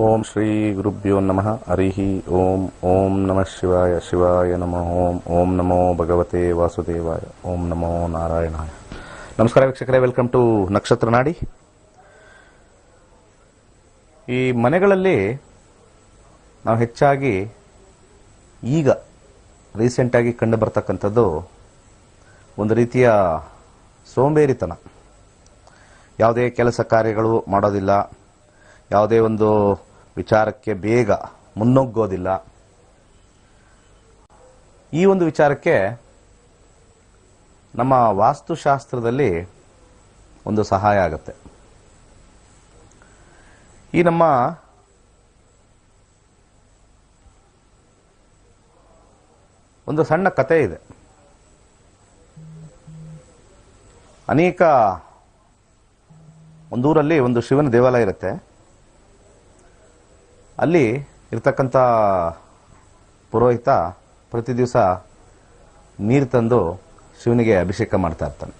ಓಂ ಶ್ರೀ ಗುರುಭ್ಯೋ ನಮಃ ಹರಿಃ ಓಂ ಓಂ ನಮಃ ಶಿವಾಯ ಶಿವಾಯ ನಮಃ ಓಂ ಓಂ ನಮೋ ಭಗವತೆ ವಾಸುದೇವಾಯ ಓಂ ನಮೋ ನಾರಾಯಣಾಯ. ನಮಸ್ಕಾರ ವೀಕ್ಷಕರೇ, ವೆಲ್ಕಮ್ ಟು ನಕ್ಷತ್ರ ನಾಡಿ. ಈ ಮನೆಗಳಲ್ಲಿ ನಾವು ಹೆಚ್ಚಾಗಿ ಈಗ ರೀಸೆಂಟಾಗಿ ಕಂಡು ಬರ್ತಕ್ಕಂಥದ್ದು ಒಂದು ರೀತಿಯ ಸೋಂಬೇರಿತನ. ಯಾವುದೇ ಕೆಲಸ ಕಾರ್ಯಗಳು ಮಾಡೋದಿಲ್ಲ, ಯಾವುದೇ ಒಂದು ವಿಚಾರಕ್ಕೆ ಬೇಗ ಮುನ್ನುಗ್ಗೋದಿಲ್ಲ. ಈ ಒಂದು ವಿಚಾರಕ್ಕೆ ನಮ್ಮ ವಾಸ್ತುಶಾಸ್ತ್ರದಲ್ಲಿ ಒಂದು ಸಹಾಯ ಆಗುತ್ತೆ. ಈ ನಮ್ಮ ಒಂದು ಸಣ್ಣ ಕಥೆ ಇದೆ. ಅನೇಕ ಒಂದೂರಲ್ಲಿ ಒಂದು ಶಿವನ ದೇವಾಲಯ ಇರುತ್ತೆ. ಅಲ್ಲಿ ಇರ್ತಕ್ಕಂಥ ಪುರೋಹಿತ ಪ್ರತಿ ದಿವಸ ನೀರು ತಂದು ಶಿವನಿಗೆ ಅಭಿಷೇಕ ಮಾಡ್ತಾ ಇರ್ತಾನೆ.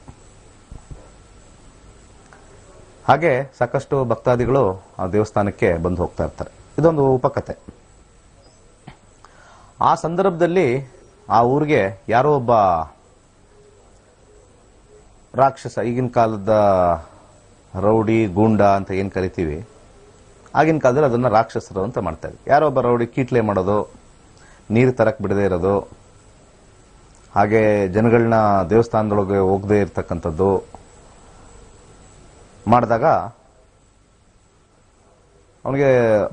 ಹಾಗೆ ಸಾಕಷ್ಟು ಭಕ್ತಾದಿಗಳು ಆ ದೇವಸ್ಥಾನಕ್ಕೆ ಬಂದು ಹೋಗ್ತಾ ಇರ್ತಾರೆ. ಇದೊಂದು ಉಪಕಥೆ. ಆ ಸಂದರ್ಭದಲ್ಲಿ ಆ ಊರಿಗೆ ಯಾರೋ ಒಬ್ಬ ರಾಕ್ಷಸ, ಈಗಿನ ಕಾಲದ ರೌಡಿ ಗೂಂಡ ಅಂತ ಏನು ಕರಿತೀವಿ, ಆಗಿನ ಕಾಲದಲ್ಲಿ ಅದನ್ನು ರಾಕ್ಷಸರು ಅಂತ ಮಾಡ್ತಾ ಇದ್ವಿ. ಯಾರೋ ಒಬ್ಬ ರೌಡಿ ಕೀಟ್ಲೆ ಮಾಡೋದು, ನೀರು ತರಕ್ಕೆ ಬಿಡದೇ ಇರೋದು, ಹಾಗೆ ಜನಗಳನ್ನ ದೇವಸ್ಥಾನದೊಳಗೆ ಹೋಗದೇ ಇರ್ತಕ್ಕಂಥದ್ದು ಮಾಡಿದಾಗ ಅವನಿಗೆ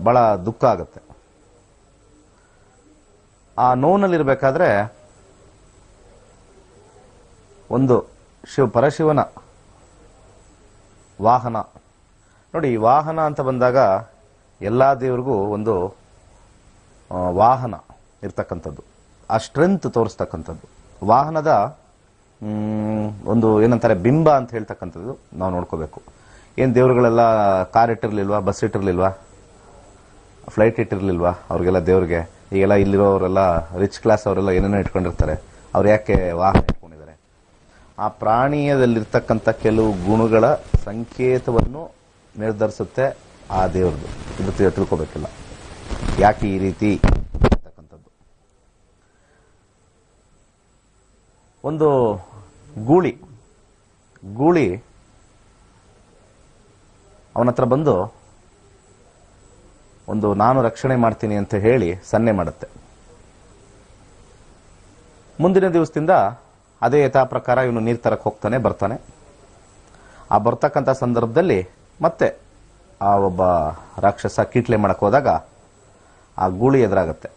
ಬಹಳ ದುಃಖ ಆಗುತ್ತೆ. ಆ ನೋವಿನಲ್ಲಿರಬೇಕಾದ್ರೆ ಒಂದು ಪರಶಿವನ ವಾಹನ ನೋಡಿ. ವಾಹನ ಅಂತ ಬಂದಾಗ ಎಲ್ಲ ದೇವರಿಗೂ ಒಂದು ವಾಹನ ಇರ್ತಕ್ಕಂಥದ್ದು, ಆ ಸ್ಟ್ರೆಂತ್ ತೋರಿಸ್ತಕ್ಕಂಥದ್ದು. ವಾಹನದ ಒಂದು ಏನಂತಾರೆ ಬಿಂಬ ಅಂತ ಹೇಳ್ತಕ್ಕಂಥದ್ದು ನಾವು ನೋಡ್ಕೋಬೇಕು. ಏನು ದೇವರುಗಳೆಲ್ಲ ಕಾರ್ ಇಟ್ಟಿರ್ಲಿಲ್ವಾ, ಬಸ್ ಇಟ್ಟಿರ್ಲಿಲ್ವಾ, ಫ್ಲೈಟ್ ಇಟ್ಟಿರ್ಲಿಲ್ವಾ ಅವ್ರಿಗೆಲ್ಲ ದೇವ್ರಿಗೆ? ಈಗೆಲ್ಲ ಇಲ್ಲಿರೋರೆಲ್ಲ ರಿಚ್ ಕ್ಲಾಸ್ ಅವರೆಲ್ಲ ಏನೇನೋ ಇಟ್ಕೊಂಡಿರ್ತಾರೆ. ಅವ್ರು ಯಾಕೆ ವಾಹನ ಇಟ್ಕೊಂಡಿದ್ದಾರೆ? ಆ ಪ್ರಾಣೀಯದಲ್ಲಿರ್ತಕ್ಕಂಥ ಕೆಲವು ಗುಣಗಳ ಸಂಕೇತವನ್ನು ನಿರ್ಧರಿಸುತ್ತೆ ಆ ದೇವ್ರದ್ದು. ಇದು ತಿಳ್ಕೋಬೇಕಿಲ್ಲ ಯಾಕೆ ಈ ರೀತಿ ಇರ್ತಕ್ಕಂಥದ್ದು. ಒಂದು ಗೂಳಿ ಅವನ ಹತ್ರ ಬಂದು ಒಂದು ನಾನು ರಕ್ಷಣೆ ಮಾಡ್ತೀನಿ ಅಂತ ಹೇಳಿ ಸನ್ನೆ ಮಾಡುತ್ತೆ. ಮುಂದಿನ ದಿವಸದಿಂದ ಅದೇ ಯಥಾ ಪ್ರಕಾರ ಇವನು ನೀರು ತರಕ್ಕೆ ಹೋಗ್ತಾನೆ, ಬರ್ತಾನೆ. ಆ ಬರ್ತಕ್ಕಂಥ ಸಂದರ್ಭದಲ್ಲಿ ಮತ್ತೆ ಆ ಒಬ್ಬ ರಾಕ್ಷಸ ಕೀಟ್ಲೆ ಮಾಡಕ್ ಹೋದಾಗ ಆ ಗೂಳಿ ಎದುರಾಗತ್ತೆ.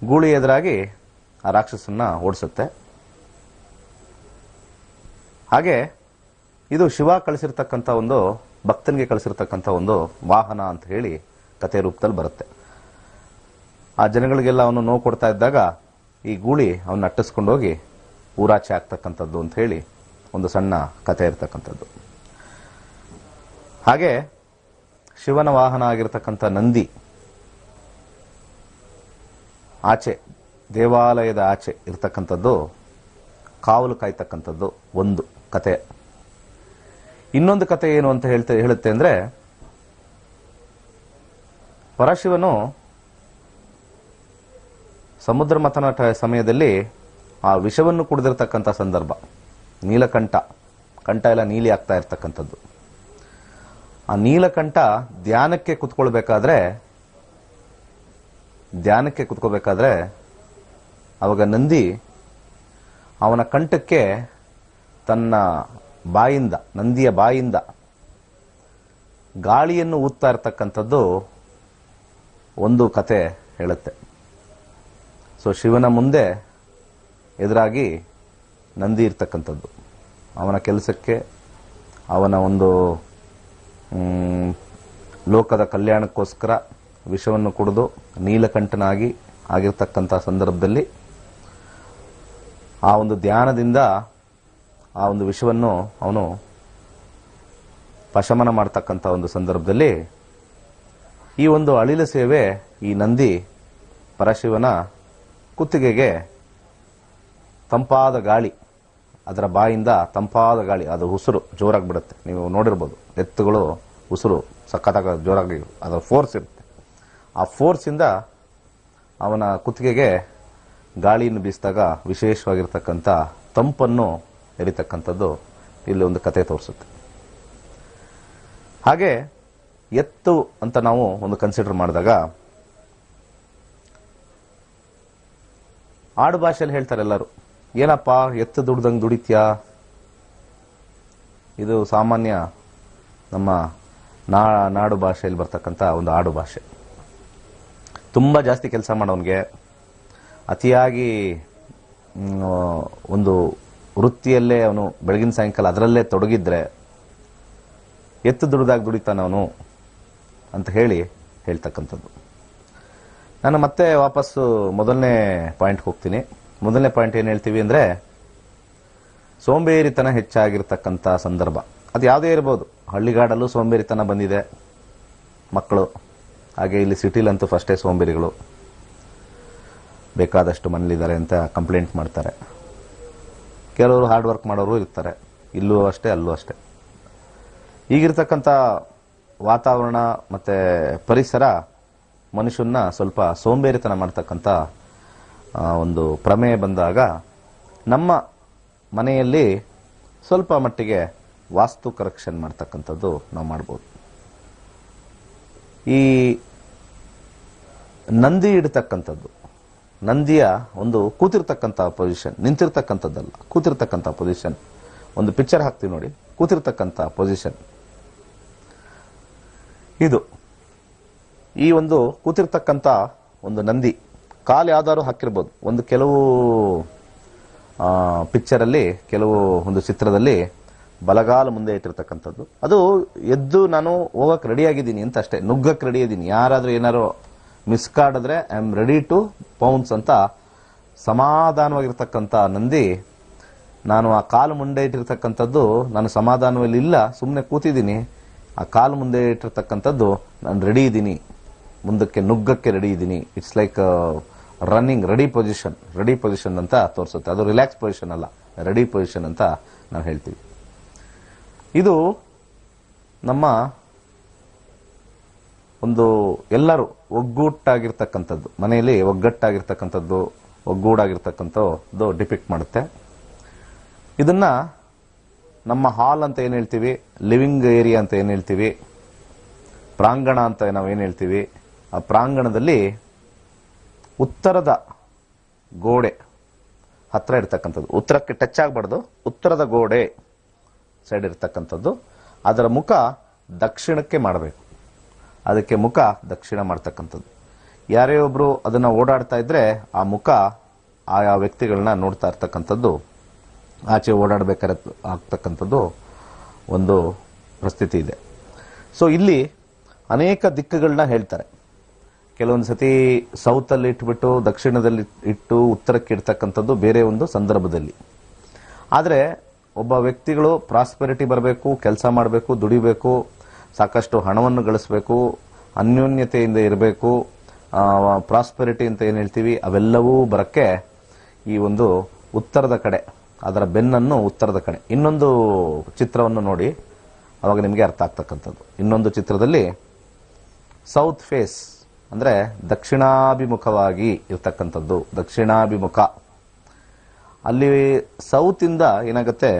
ಗೂಳಿ ಎದುರಾಗಿ ಆ ರಾಕ್ಷಸನ್ನ ಓಡಿಸುತ್ತೆ. ಹಾಗೆ ಇದು ಶಿವ ಕಳಿಸಿರ್ತಕ್ಕಂಥ ಒಂದು ಭಕ್ತನಿಗೆ ಕಳಿಸಿರ್ತಕ್ಕಂಥ ಒಂದು ವಾಹನ ಅಂತ ಹೇಳಿ ಕಥೆ ರೂಪದಲ್ಲಿ ಬರುತ್ತೆ. ಆ ಜನಗಳಿಗೆಲ್ಲ ಅವನು ನೋವು ಕೊಡ್ತಾ ಇದ್ದಾಗ ಈ ಗೂಳಿ ಅವನ್ನ ಅಟ್ಟಿಸ್ಕೊಂಡು ಹೋಗಿ ಊರಾಚೆ ಆಗ್ತಕ್ಕಂಥದ್ದು ಅಂತ ಹೇಳಿ ಒಂದು ಸಣ್ಣ ಕಥೆ ಇರ್ತಕ್ಕಂಥದ್ದು. ಹಾಗೆ ಶಿವನ ವಾಹನ ಆಗಿರ್ತಕ್ಕಂಥ ನಂದಿ ಆಚೆ, ದೇವಾಲಯದ ಆಚೆ ಇರ್ತಕ್ಕಂಥದ್ದು ಕಾವಲು ಕಾಯ್ತಕ್ಕಂಥದ್ದು ಒಂದು ಕತೆ. ಇನ್ನೊಂದು ಕತೆ ಏನು ಅಂತ ಹೇಳುತ್ತೆ ಅಂದ್ರೆ, ಪರಶಿವನು ಸಮುದ್ರ ಮಥನ ಸಮಯದಲ್ಲಿ ಆ ವಿಷವನ್ನು ಕುಡಿದಿರ್ತಕ್ಕಂಥ ಸಂದರ್ಭ, ನೀಲಕಂಠ ಎಲ್ಲ ನೀಲಿ ಆಗ್ತಾ ಇರ್ತಕ್ಕಂಥದ್ದು. ಆ ನೀಲಕಂಠ ಧ್ಯಾನಕ್ಕೆ ಕುತ್ಕೋಬೇಕಾದ್ರೆ ಅವಾಗ ನಂದಿ ಅವನ ಕಂಠಕ್ಕೆ ತನ್ನ ನಂದಿಯ ಬಾಯಿಂದ ಗಾಳಿಯನ್ನು ಊದ್ತಾ ಇರ್ತಕ್ಕಂಥದ್ದು ಒಂದು ಕತೆ ಹೇಳುತ್ತೆ. ಸೊ ಶಿವನ ಮುಂದೆ ಎದುರಾಗಿ ನಂದಿ ಇರ್ತಕ್ಕಂಥದ್ದು, ಅವನ ಕೆಲಸಕ್ಕೆ, ಅವನ ಒಂದು ಲೋಕದ ಕಲ್ಯಾಣಕ್ಕೋಸ್ಕರ ವಿಷವನ್ನು ಕುಡಿದು ನೀಲಕಂಠನಾಗಿ ಆಗಿರ್ತಕ್ಕಂಥ ಸಂದರ್ಭದಲ್ಲಿ ಆ ಒಂದು ಧ್ಯಾನದಿಂದ ಆ ಒಂದು ವಿಷವನ್ನು ಅವನು ಪಶಮನ ಮಾಡ್ತಕ್ಕಂಥ ಒಂದು ಸಂದರ್ಭದಲ್ಲಿ ಈ ಒಂದು ಅಳಿಲ ಸೇವೆ, ಈ ನಂದಿ ಪರಶಿವನ ಕುತ್ತಿಗೆಗೆ ತಂಪಾದ ಗಾಳಿ, ಅದರ ಬಾಯಿಂದ ತಂಪಾದ ಗಾಳಿ, ಅದು ಉಸಿರು ಜೋರಾಗಿ ಬಿಡುತ್ತೆ. ನೀವು ನೋಡಿರ್ಬೋದು, ಎತ್ತುಗಳು ಉಸಿರು ಸಖತ್ತಾಗ ಜೋರಾಗಿ ಅದರ ಫೋರ್ಸ್ ಇರುತ್ತೆ. ಆ ಫೋರ್ಸಿಂದ ಅವನ ಕುತ್ತಿಗೆಗೆ ಗಾಳಿಯನ್ನು ಬೀಸಿದಾಗ ವಿಶೇಷವಾಗಿರ್ತಕ್ಕಂಥ ತಂಪನ್ನು ಎರಿತಕ್ಕಂಥದ್ದು ಇಲ್ಲಿ ಒಂದು ಕತೆ ತೋರಿಸುತ್ತೆ. ಹಾಗೆ ಎತ್ತು ಅಂತ ನಾವು ಒಂದು ಕನ್ಸಿಡರ್ ಮಾಡಿದಾಗ ಆಡು ಭಾಷೆಯಲ್ಲಿ ಹೇಳ್ತಾರೆ ಎಲ್ಲರೂ, ಏನಪ್ಪ ಎತ್ತು ದುಡ್ದಂಗೆ ದುಡಿತ್ಯಾ. ಇದು ಸಾಮಾನ್ಯ ನಮ್ಮ ನಾಡು ಭಾಷೆಯಲ್ಲಿ ಬರ್ತಕ್ಕಂಥ ಒಂದು ಆಡು ಭಾಷೆ. ತುಂಬ ಜಾಸ್ತಿ ಕೆಲಸ ಮಾಡೋನಿಗೆ, ಅತಿಯಾಗಿ ಒಂದು ವೃತ್ತಿಯಲ್ಲೇ ಅವನು ಬೆಳಗಿನ ಸಾಯಂಕಾಲ ಅದರಲ್ಲೇ ತೊಡಗಿದ್ರೆ ಎತ್ತು ದುಡ್ದಾಗ ದುಡಿತಾನ ಅವನು ಅಂತ ಹೇಳ್ತಕ್ಕಂಥದ್ದು. ನಾನು ಮತ್ತೆ ವಾಪಸ್ಸು ಮೊದಲನೇ ಪಾಯಿಂಟ್ಗೆ ಹೋಗ್ತೀನಿ. ಮೊದಲನೇ ಪಾಯಿಂಟ್ ಏನು ಹೇಳ್ತೀವಿ ಅಂದರೆ, ಸೋಂಬೇರಿತನ ಹೆಚ್ಚಾಗಿರ್ತಕ್ಕಂಥ ಸಂದರ್ಭ. ಅದು ಯಾವುದೇ ಇರ್ಬೋದು. ಹಳ್ಳಿಗಾಡಲ್ಲೂ ಸೋಂಬೇರಿತನ ಬಂದಿದೆ ಮಕ್ಕಳು, ಹಾಗೆ ಇಲ್ಲಿ ಸಿಟಿಲಂತೂ ಫಸ್ಟೇ ಸೋಂಬೇರಿಗಳು, ಬೇಕಾದಷ್ಟು ಮನೇಲಿದ್ದಾರೆ ಅಂತ ಕಂಪ್ಲೇಂಟ್ ಮಾಡ್ತಾರೆ. ಕೆಲವರು ಹಾರ್ಡ್ ವರ್ಕ್ ಮಾಡೋರು ಇರ್ತಾರೆ, ಇಲ್ಲೂ ಅಷ್ಟೇ ಅಲ್ಲೂ ಅಷ್ಟೇ. ಈಗಿರ್ತಕ್ಕಂಥ ವಾತಾವರಣ ಮತ್ತು ಪರಿಸರ ಮನುಷ್ಯನ ಸ್ವಲ್ಪ ಸೋಂಬೇರಿತನ ಮಾಡ್ತಕ್ಕಂಥ ಒಂದು ಪ್ರಮೇಯ ಬಂದಾಗ ನಮ್ಮ ಮನೆಯಲ್ಲಿ ಸ್ವಲ್ಪ ಮಟ್ಟಿಗೆ ವಾಸ್ತು ಕರೆಕ್ಷನ್ ಮಾಡ್ತಕ್ಕಂಥದ್ದು ನಾವು ಮಾಡ್ಬೋದು. ಈ ನಂದಿ ಇಡ್ತಕ್ಕಂಥದ್ದು, ನಂದಿಯ ಒಂದು ಕೂತಿರ್ತಕ್ಕಂಥ ಪೊಸಿಷನ್, ನಿಂತಿರ್ತಕ್ಕಂಥದ್ದಲ್ಲ, ಕೂತಿರ್ತಕ್ಕಂಥ ಪೊಸಿಷನ್. ಒಂದು ಪಿಕ್ಚರ್ ಹಾಕ್ತೀವಿ ನೋಡಿ, ಕೂತಿರ್ತಕ್ಕಂಥ ಪೊಸಿಷನ್ ಇದು. ಈ ಒಂದು ಕೂತಿರ್ತಕ್ಕಂಥ ಒಂದು ನಂದಿ ಕಾಲು ಯಾವ್ದಾದ್ರು ಹಾಕಿರ್ಬೋದು. ಒಂದು ಕೆಲವು ಪಿಕ್ಚರಲ್ಲಿ, ಕೆಲವು ಒಂದು ಚಿತ್ರದಲ್ಲಿ ಬಲಗಾಲು ಮುಂದೆ ಇಟ್ಟಿರ್ತಕ್ಕಂಥದ್ದು. ಅದು ಎದ್ದು ನಾನು ಹೋಗಕ್ಕೆ ರೆಡಿ ಆಗಿದ್ದೀನಿ ಅಂತ ಅಷ್ಟೇ, ನುಗ್ಗಕ್ಕೆ ರೆಡಿ ಇದ್ದೀನಿ. ಯಾರಾದರೂ ಏನಾರು ಮಿಸ್ಕಾಡಿದ್ರೆ ಐ ಆಮ್ ರೆಡಿ ಟು ಪೌನ್ಸ್ ಅಂತ ಸಮಾಧಾನವಾಗಿರ್ತಕ್ಕಂಥ ನಂದಿ, ನಾನು ಆ ಕಾಲು ಮುಂದೆ ಇಟ್ಟಿರ್ತಕ್ಕಂಥದ್ದು ನಾನು ಸಮಾಧಾನದಲ್ಲಿ ಇಲ್ಲ, ಸುಮ್ಮನೆ ಕೂತಿದ್ದೀನಿ. ಆ ಕಾಲು ಮುಂದೆ ಇಟ್ಟಿರ್ತಕ್ಕಂಥದ್ದು ನಾನು ರೆಡಿ ಇದ್ದೀನಿ, ಮುಂದಕ್ಕೆ ನುಗ್ಗಕ್ಕೆ ರೆಡಿ ಇದ್ದೀನಿ. It's like running, ready position ಅಂತ ತೋರಿಸುತ್ತೆ. ಅದು ರಿಲ್ಯಾಕ್ಸ್ ಪೊಸಿಷನ್ ಅಲ್ಲ, ರೆಡಿ ಪೊಸಿಷನ್ ಅಂತ ನಾವು ಹೇಳ್ತೀವಿ. ಇದು ನಮ್ಮ ಒಂದು ಎಲ್ಲರೂ ಒಗ್ಗೂಟಾಗಿರ್ತಕ್ಕಂಥದ್ದು, ಮನೆಯಲ್ಲಿ ಒಗ್ಗಟ್ಟಾಗಿರ್ತಕ್ಕಂಥದ್ದು, ಒಗ್ಗೂಡಾಗಿರ್ತಕ್ಕಂಥದ್ದು ಡಿಪಿಕ್ಟ್ ಮಾಡುತ್ತೆ. ಇದನ್ನ ನಮ್ಮ ಹಾಲ್ ಅಂತ ಏನು ಹೇಳ್ತೀವಿ, ಲಿವಿಂಗ್ ಏರಿಯಾ ಅಂತ ಏನು ಹೇಳ್ತೀವಿ, ಪ್ರಾಂಗಣ ಅಂತ ನಾವು ಏನು ಹೇಳ್ತೀವಿ, ಆ ಪ್ರಾಂಗಣದಲ್ಲಿ ಉತ್ತರದ ಗೋಡೆ ಹತ್ರ ಇರ್ತಕ್ಕಂಥದ್ದು, ಉತ್ತರಕ್ಕೆ ಟಚ್ ಆಗಬಾರ್ದು, ಉತ್ತರದ ಗೋಡೆ ಸೈಡ್ ಇರ್ತಕ್ಕಂಥದ್ದು, ಅದರ ಮುಖ ದಕ್ಷಿಣಕ್ಕೆ ಮಾಡಬೇಕು. ಅದಕ್ಕೆ ಮುಖ ದಕ್ಷಿಣ ಮಾಡ್ತಕ್ಕಂಥದ್ದು. ಯಾರೇ ಒಬ್ರು ಅದನ್ನ ಓಡಾಡ್ತಾ ಇದ್ರೆ ಆ ಮುಖ ಆಯಾ ವ್ಯಕ್ತಿಗಳನ್ನ ನೋಡ್ತಾ ಇರ್ತಕ್ಕಂಥದ್ದು, ಆಚೆ ಓಡಾಡಬೇಕಾದ್ರೆ ಆಗ್ತಕ್ಕಂಥದ್ದು ಒಂದು ಪರಿಸ್ಥಿತಿ ಇದೆ. ಸೊ ಇಲ್ಲಿ ಅನೇಕ ದಿಕ್ಕುಗಳನ್ನ ಹೇಳ್ತಾರೆ. ಕೆಲವೊಂದು ಸತಿ ಸೌತಲ್ಲಿ ಇಟ್ಬಿಟ್ಟು ದಕ್ಷಿಣದಲ್ಲಿ ಇಟ್ಟು ಉತ್ತರಕ್ಕೆ ಇಡ್ತಕ್ಕಂಥದ್ದು ಬೇರೆ ಒಂದು ಸಂದರ್ಭದಲ್ಲಿ. ಆದರೆ ಒಬ್ಬ ವ್ಯಕ್ತಿಗಳು ಪ್ರಾಸ್ಪೆರಿಟಿ ಬರಬೇಕು, ಕೆಲಸ ಮಾಡಬೇಕು, ದುಡಿಬೇಕು, ಸಾಕಷ್ಟು ಹಣವನ್ನು ಗಳಿಸಬೇಕು, ಅನ್ಯೋನ್ಯತೆಯಿಂದ ಇರಬೇಕು, ಪ್ರಾಸ್ಪೆರಿಟಿ ಅಂತ ಏನು ಹೇಳ್ತೀವಿ ಅವೆಲ್ಲವೂ ಬರಕ್ಕೆ ಈ ಒಂದು ಉತ್ತರದ ಕಡೆ, ಅದರ ಬೆನ್ನನ್ನು ಉತ್ತರದ ಕಡೆ. ಇನ್ನೊಂದು ಚಿತ್ರವನ್ನು ನೋಡಿ, ಅವಾಗ ನಿಮಗೆ ಅರ್ಥ ಆಗ್ತಕ್ಕಂಥದ್ದು. ಇನ್ನೊಂದು ಚಿತ್ರದಲ್ಲಿ ಸೌತ್ ಫೇಸ್ ಅಂದರೆ ದಕ್ಷಿಣಾಭಿಮುಖವಾಗಿ ಇರ್ತಕ್ಕಂಥದ್ದು, ದಕ್ಷಿಣಾಭಿಮುಖ. ಅಲ್ಲಿ ಸೌತ್ ಇಂದ ಏನಾಗುತ್ತೆ,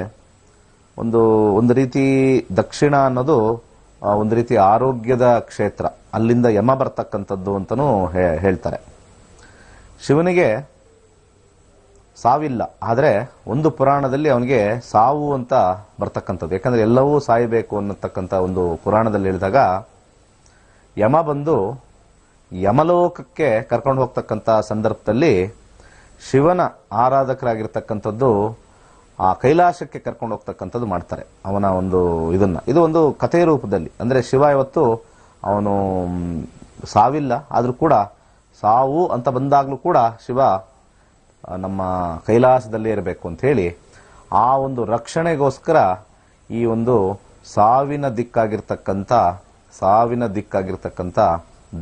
ಒಂದು ರೀತಿ ದಕ್ಷಿಣ ಅನ್ನೋದು ಒಂದು ರೀತಿ ಆರೋಗ್ಯದ ಕ್ಷೇತ್ರ, ಅಲ್ಲಿಂದ ಯಮ ಬರ್ತಕ್ಕಂಥದ್ದು ಅಂತಲೂ ಹೇಳ್ತಾರೆ. ಶಿವನಿಗೆ ಸಾವಿಲ್ಲ, ಆದರೆ ಒಂದು ಪುರಾಣದಲ್ಲಿ ಅವನಿಗೆ ಸಾವು ಅಂತ ಬರ್ತಕ್ಕಂಥದ್ದು. ಯಾಕಂದ್ರೆ ಎಲ್ಲವೂ ಸಾಯಬೇಕು ಅನ್ನತಕ್ಕಂಥ ಒಂದು ಪುರಾಣದಲ್ಲಿ ಹೇಳಿದಾಗ ಯಮ ಬಂದು ಯಮಲೋಕಕ್ಕೆ ಕರ್ಕೊಂಡು ಹೋಗ್ತಕ್ಕಂಥ ಸಂದರ್ಭದಲ್ಲಿ ಶಿವನ ಆರಾಧಕರಾಗಿರ್ತಕ್ಕಂಥದ್ದು ಆ ಕೈಲಾಸಕ್ಕೆ ಕರ್ಕೊಂಡು ಹೋಗ್ತಕ್ಕಂಥದ್ದು ಮಾಡ್ತಾರೆ ಅವನ ಒಂದು ಇದನ್ನ. ಇದು ಒಂದು ಕಥೆಯ ರೂಪದಲ್ಲಿ. ಅಂದ್ರೆ ಶಿವ ಇವತ್ತು ಅವನು ಸಾವಿಲ್ಲ, ಆದ್ರೂ ಕೂಡ ಸಾವು ಅಂತ ಬಂದಾಗ್ಲೂ ಕೂಡ ಶಿವ ನಮ್ಮ ಕೈಲಾಸದಲ್ಲೇ ಇರಬೇಕು ಅಂತ ಹೇಳಿ ಆ ಒಂದು ರಕ್ಷಣೆಗೋಸ್ಕರ ಈ ಒಂದು ಸಾವಿನ ದಿಕ್ಕಾಗಿರ್ತಕ್ಕಂಥ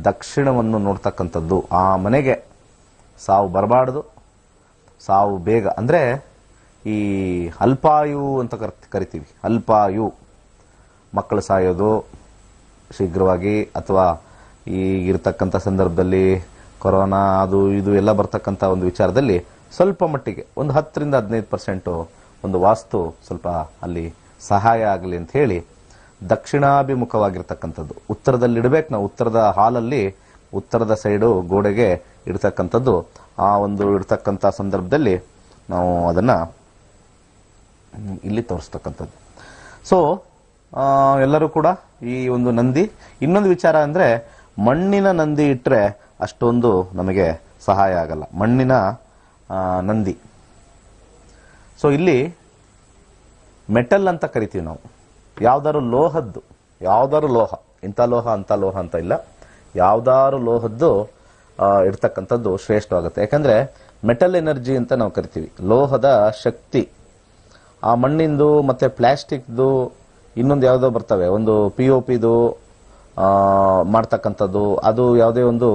ದಕ್ಷಿಣವನ್ನು ನೋಡ್ತಕ್ಕಂಥದ್ದು. ಆ ಮನೆಗೆ ಸಾವು ಬರಬಾರ್ದು, ಸಾವು ಬೇಗ. ಅಂದ್ರೆ ಈ ಅಲ್ಪಾಯು ಅಂತ ಕರಿತೀವಿ, ಅಲ್ಪಾಯು, ಮಕ್ಕಳು ಸಾಯೋದು, ಶೀಘ್ರವಾಗಿ ಅಥವಾ ಈಗಿರ್ತಕ್ಕಂಥ ಸಂದರ್ಭದಲ್ಲಿ ಕೊರೋನಾ ಅದು ಇದು ಎಲ್ಲ ಬರ್ತಕ್ಕಂಥ ಒಂದು ವಿಚಾರದಲ್ಲಿ ಸ್ವಲ್ಪ ಮಟ್ಟಿಗೆ ಒಂದು 10-15% ಒಂದು ವಾಸ್ತು ಸ್ವಲ್ಪ ಅಲ್ಲಿ ಸಹಾಯ ಆಗಲಿ ಅಂತ ಹೇಳಿ ದಕ್ಷಿಣಾಭಿಮುಖವಾಗಿರ್ತಕ್ಕಂಥದ್ದು ಉತ್ತರದಲ್ಲಿ ಇಡಬೇಕು. ನಾವು ಉತ್ತರದ ಹಾಲಲ್ಲಿ ಉತ್ತರದ ಸೈಡು ಗೋಡೆಗೆ ಇಡ್ತಕ್ಕಂಥದ್ದು. ಆ ಒಂದು ಇಡ್ತಕ್ಕಂಥ ಸಂದರ್ಭದಲ್ಲಿ ನಾವು ಅದನ್ನ ಇಲ್ಲಿ ತೋರಿಸ್ತಕ್ಕಂಥದ್ದು. ಸೊ ಎಲ್ಲರೂ ಕೂಡ ಈ ಒಂದು ನಂದಿ, ಇನ್ನೊಂದು ವಿಚಾರ ಅಂದ್ರೆ ಮಣ್ಣಿನ ನಂದಿ ಇಟ್ಟರೆ ಅಷ್ಟೊಂದು ನಮಗೆ ಸಹಾಯ ಆಗಲ್ಲ, ಮಣ್ಣಿನ ನಂದಿ. ಸೊ ಇಲ್ಲಿ ಮೆಟಲ್ ಅಂತ ಕರಿತೀವಿ ನಾವು. ಯಾವ್ದಾದ್ರು ಲೋಹದ್ದು, ಯಾವ್ದಾದ್ರು ಲೋಹ, ಇಂಥ ಲೋಹ ಅಂತ ಲೋಹ ಅಂತ ಇಲ್ಲ, ಯಾವ್ದಾದ್ರು ಲೋಹದ್ದು ಇರ್ತಕ್ಕಂಥದ್ದು ಶ್ರೇಷ್ಠವಾಗುತ್ತೆ. ಯಾಕಂದ್ರೆ ಮೆಟಲ್ ಎನರ್ಜಿ ಅಂತ ನಾವು ಕರಿತೀವಿ, ಲೋಹದ ಶಕ್ತಿ. ಆ ಮಣ್ಣಿಂದು ಮತ್ತೆ ಪ್ಲಾಸ್ಟಿಕ್ದು ಇನ್ನೊಂದು ಯಾವುದೋ ಬರ್ತವೆ, ಒಂದು POPದು ಮಾಡ್ತಕ್ಕಂಥದ್ದು, ಅದು ಯಾವುದೇ ಒಂದು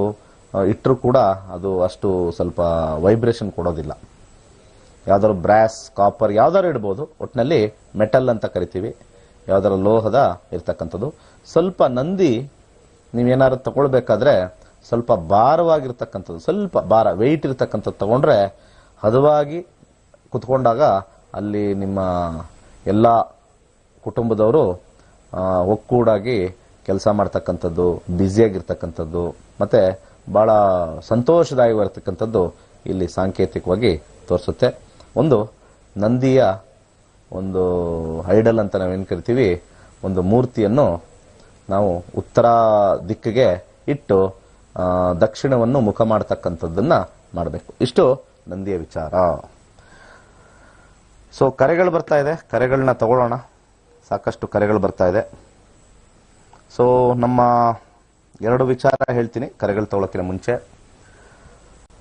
ಇಟ್ಟರು ಕೂಡ ಅದು ಅಷ್ಟು ಸ್ವಲ್ಪ ವೈಬ್ರೇಷನ್ ಕೊಡೋದಿಲ್ಲ. ಯಾವ್ದಾದ್ರು ಬ್ರಾಸ್, ಕಾಪರ್ ಯಾವ್ದಾದ್ರು ಇಡ್ಬೋದು, ಒಟ್ಟಿನಲ್ಲಿ ಮೆಟಲ್ ಅಂತ ಕರಿತೀವಿ. ಯಾವ್ದಾದ್ರು ಲೋಹದ ಇರ್ತಕ್ಕಂಥದ್ದು. ಸ್ವಲ್ಪ ನಂದಿ ನೀವೇನಾದ್ರು ತಗೊಳ್ಬೇಕಾದ್ರೆ ಸ್ವಲ್ಪ ಭಾರವಾಗಿರ್ತಕ್ಕಂಥದ್ದು, ಸ್ವಲ್ಪ ಭಾರ ವೆಯ್ಟ್ ಇರ್ತಕ್ಕಂಥದ್ದು ತಗೊಂಡ್ರೆ ಹದವಾಗಿ ಕುತ್ಕೊಂಡಾಗ ಅಲ್ಲಿ ನಿಮ್ಮ ಎಲ್ಲ ಕುಟುಂಬದವರು ಒಕ್ಕೂಡಾಗಿ ಕೆಲಸ ಮಾಡ್ತಕ್ಕಂಥದ್ದು, ಬ್ಯುಸಿಯಾಗಿರ್ತಕ್ಕಂಥದ್ದು ಮತ್ತೆ ಬಹಳ ಸಂತೋಷದಾಯವಾಗಿರ್ತಕ್ಕಂಥದ್ದು ಇಲ್ಲಿ ಸಾಂಕೇತಿಕವಾಗಿ ತೋರಿಸುತ್ತೆ. ಒಂದು ನಂದಿಯ ಒಂದು ಐಡಲ್ ಅಂತ ನಾವೇನು ಕರಿತೀವಿ, ಒಂದು ಮೂರ್ತಿಯನ್ನು ನಾವು ಉತ್ತರ ದಿಕ್ಕಿಗೆ ಇಟ್ಟು ದಕ್ಷಿಣವನ್ನು ಮುಖ ಮಾಡತಕ್ಕಂಥದ್ದನ್ನ ಮಾಡಬೇಕು. ಇಷ್ಟು ನಂದಿಯ ವಿಚಾರ. ಸೊ ಕರೆಗಳು ಬರ್ತಾ ಇದೆ, ಕರೆಗಳನ್ನ ತಗೊಳ್ಳೋಣ. ಸಾಕಷ್ಟು ಕರೆಗಳು ಬರ್ತಾ ಇದೆ. ಸೊ ನಮ್ಮ 2 ವಿಚಾರ ಹೇಳ್ತೀನಿ ಕರೆಗಳು ತಗೊಳ್ಳೋಕ್ಕಿಂತ ಮುಂಚೆ.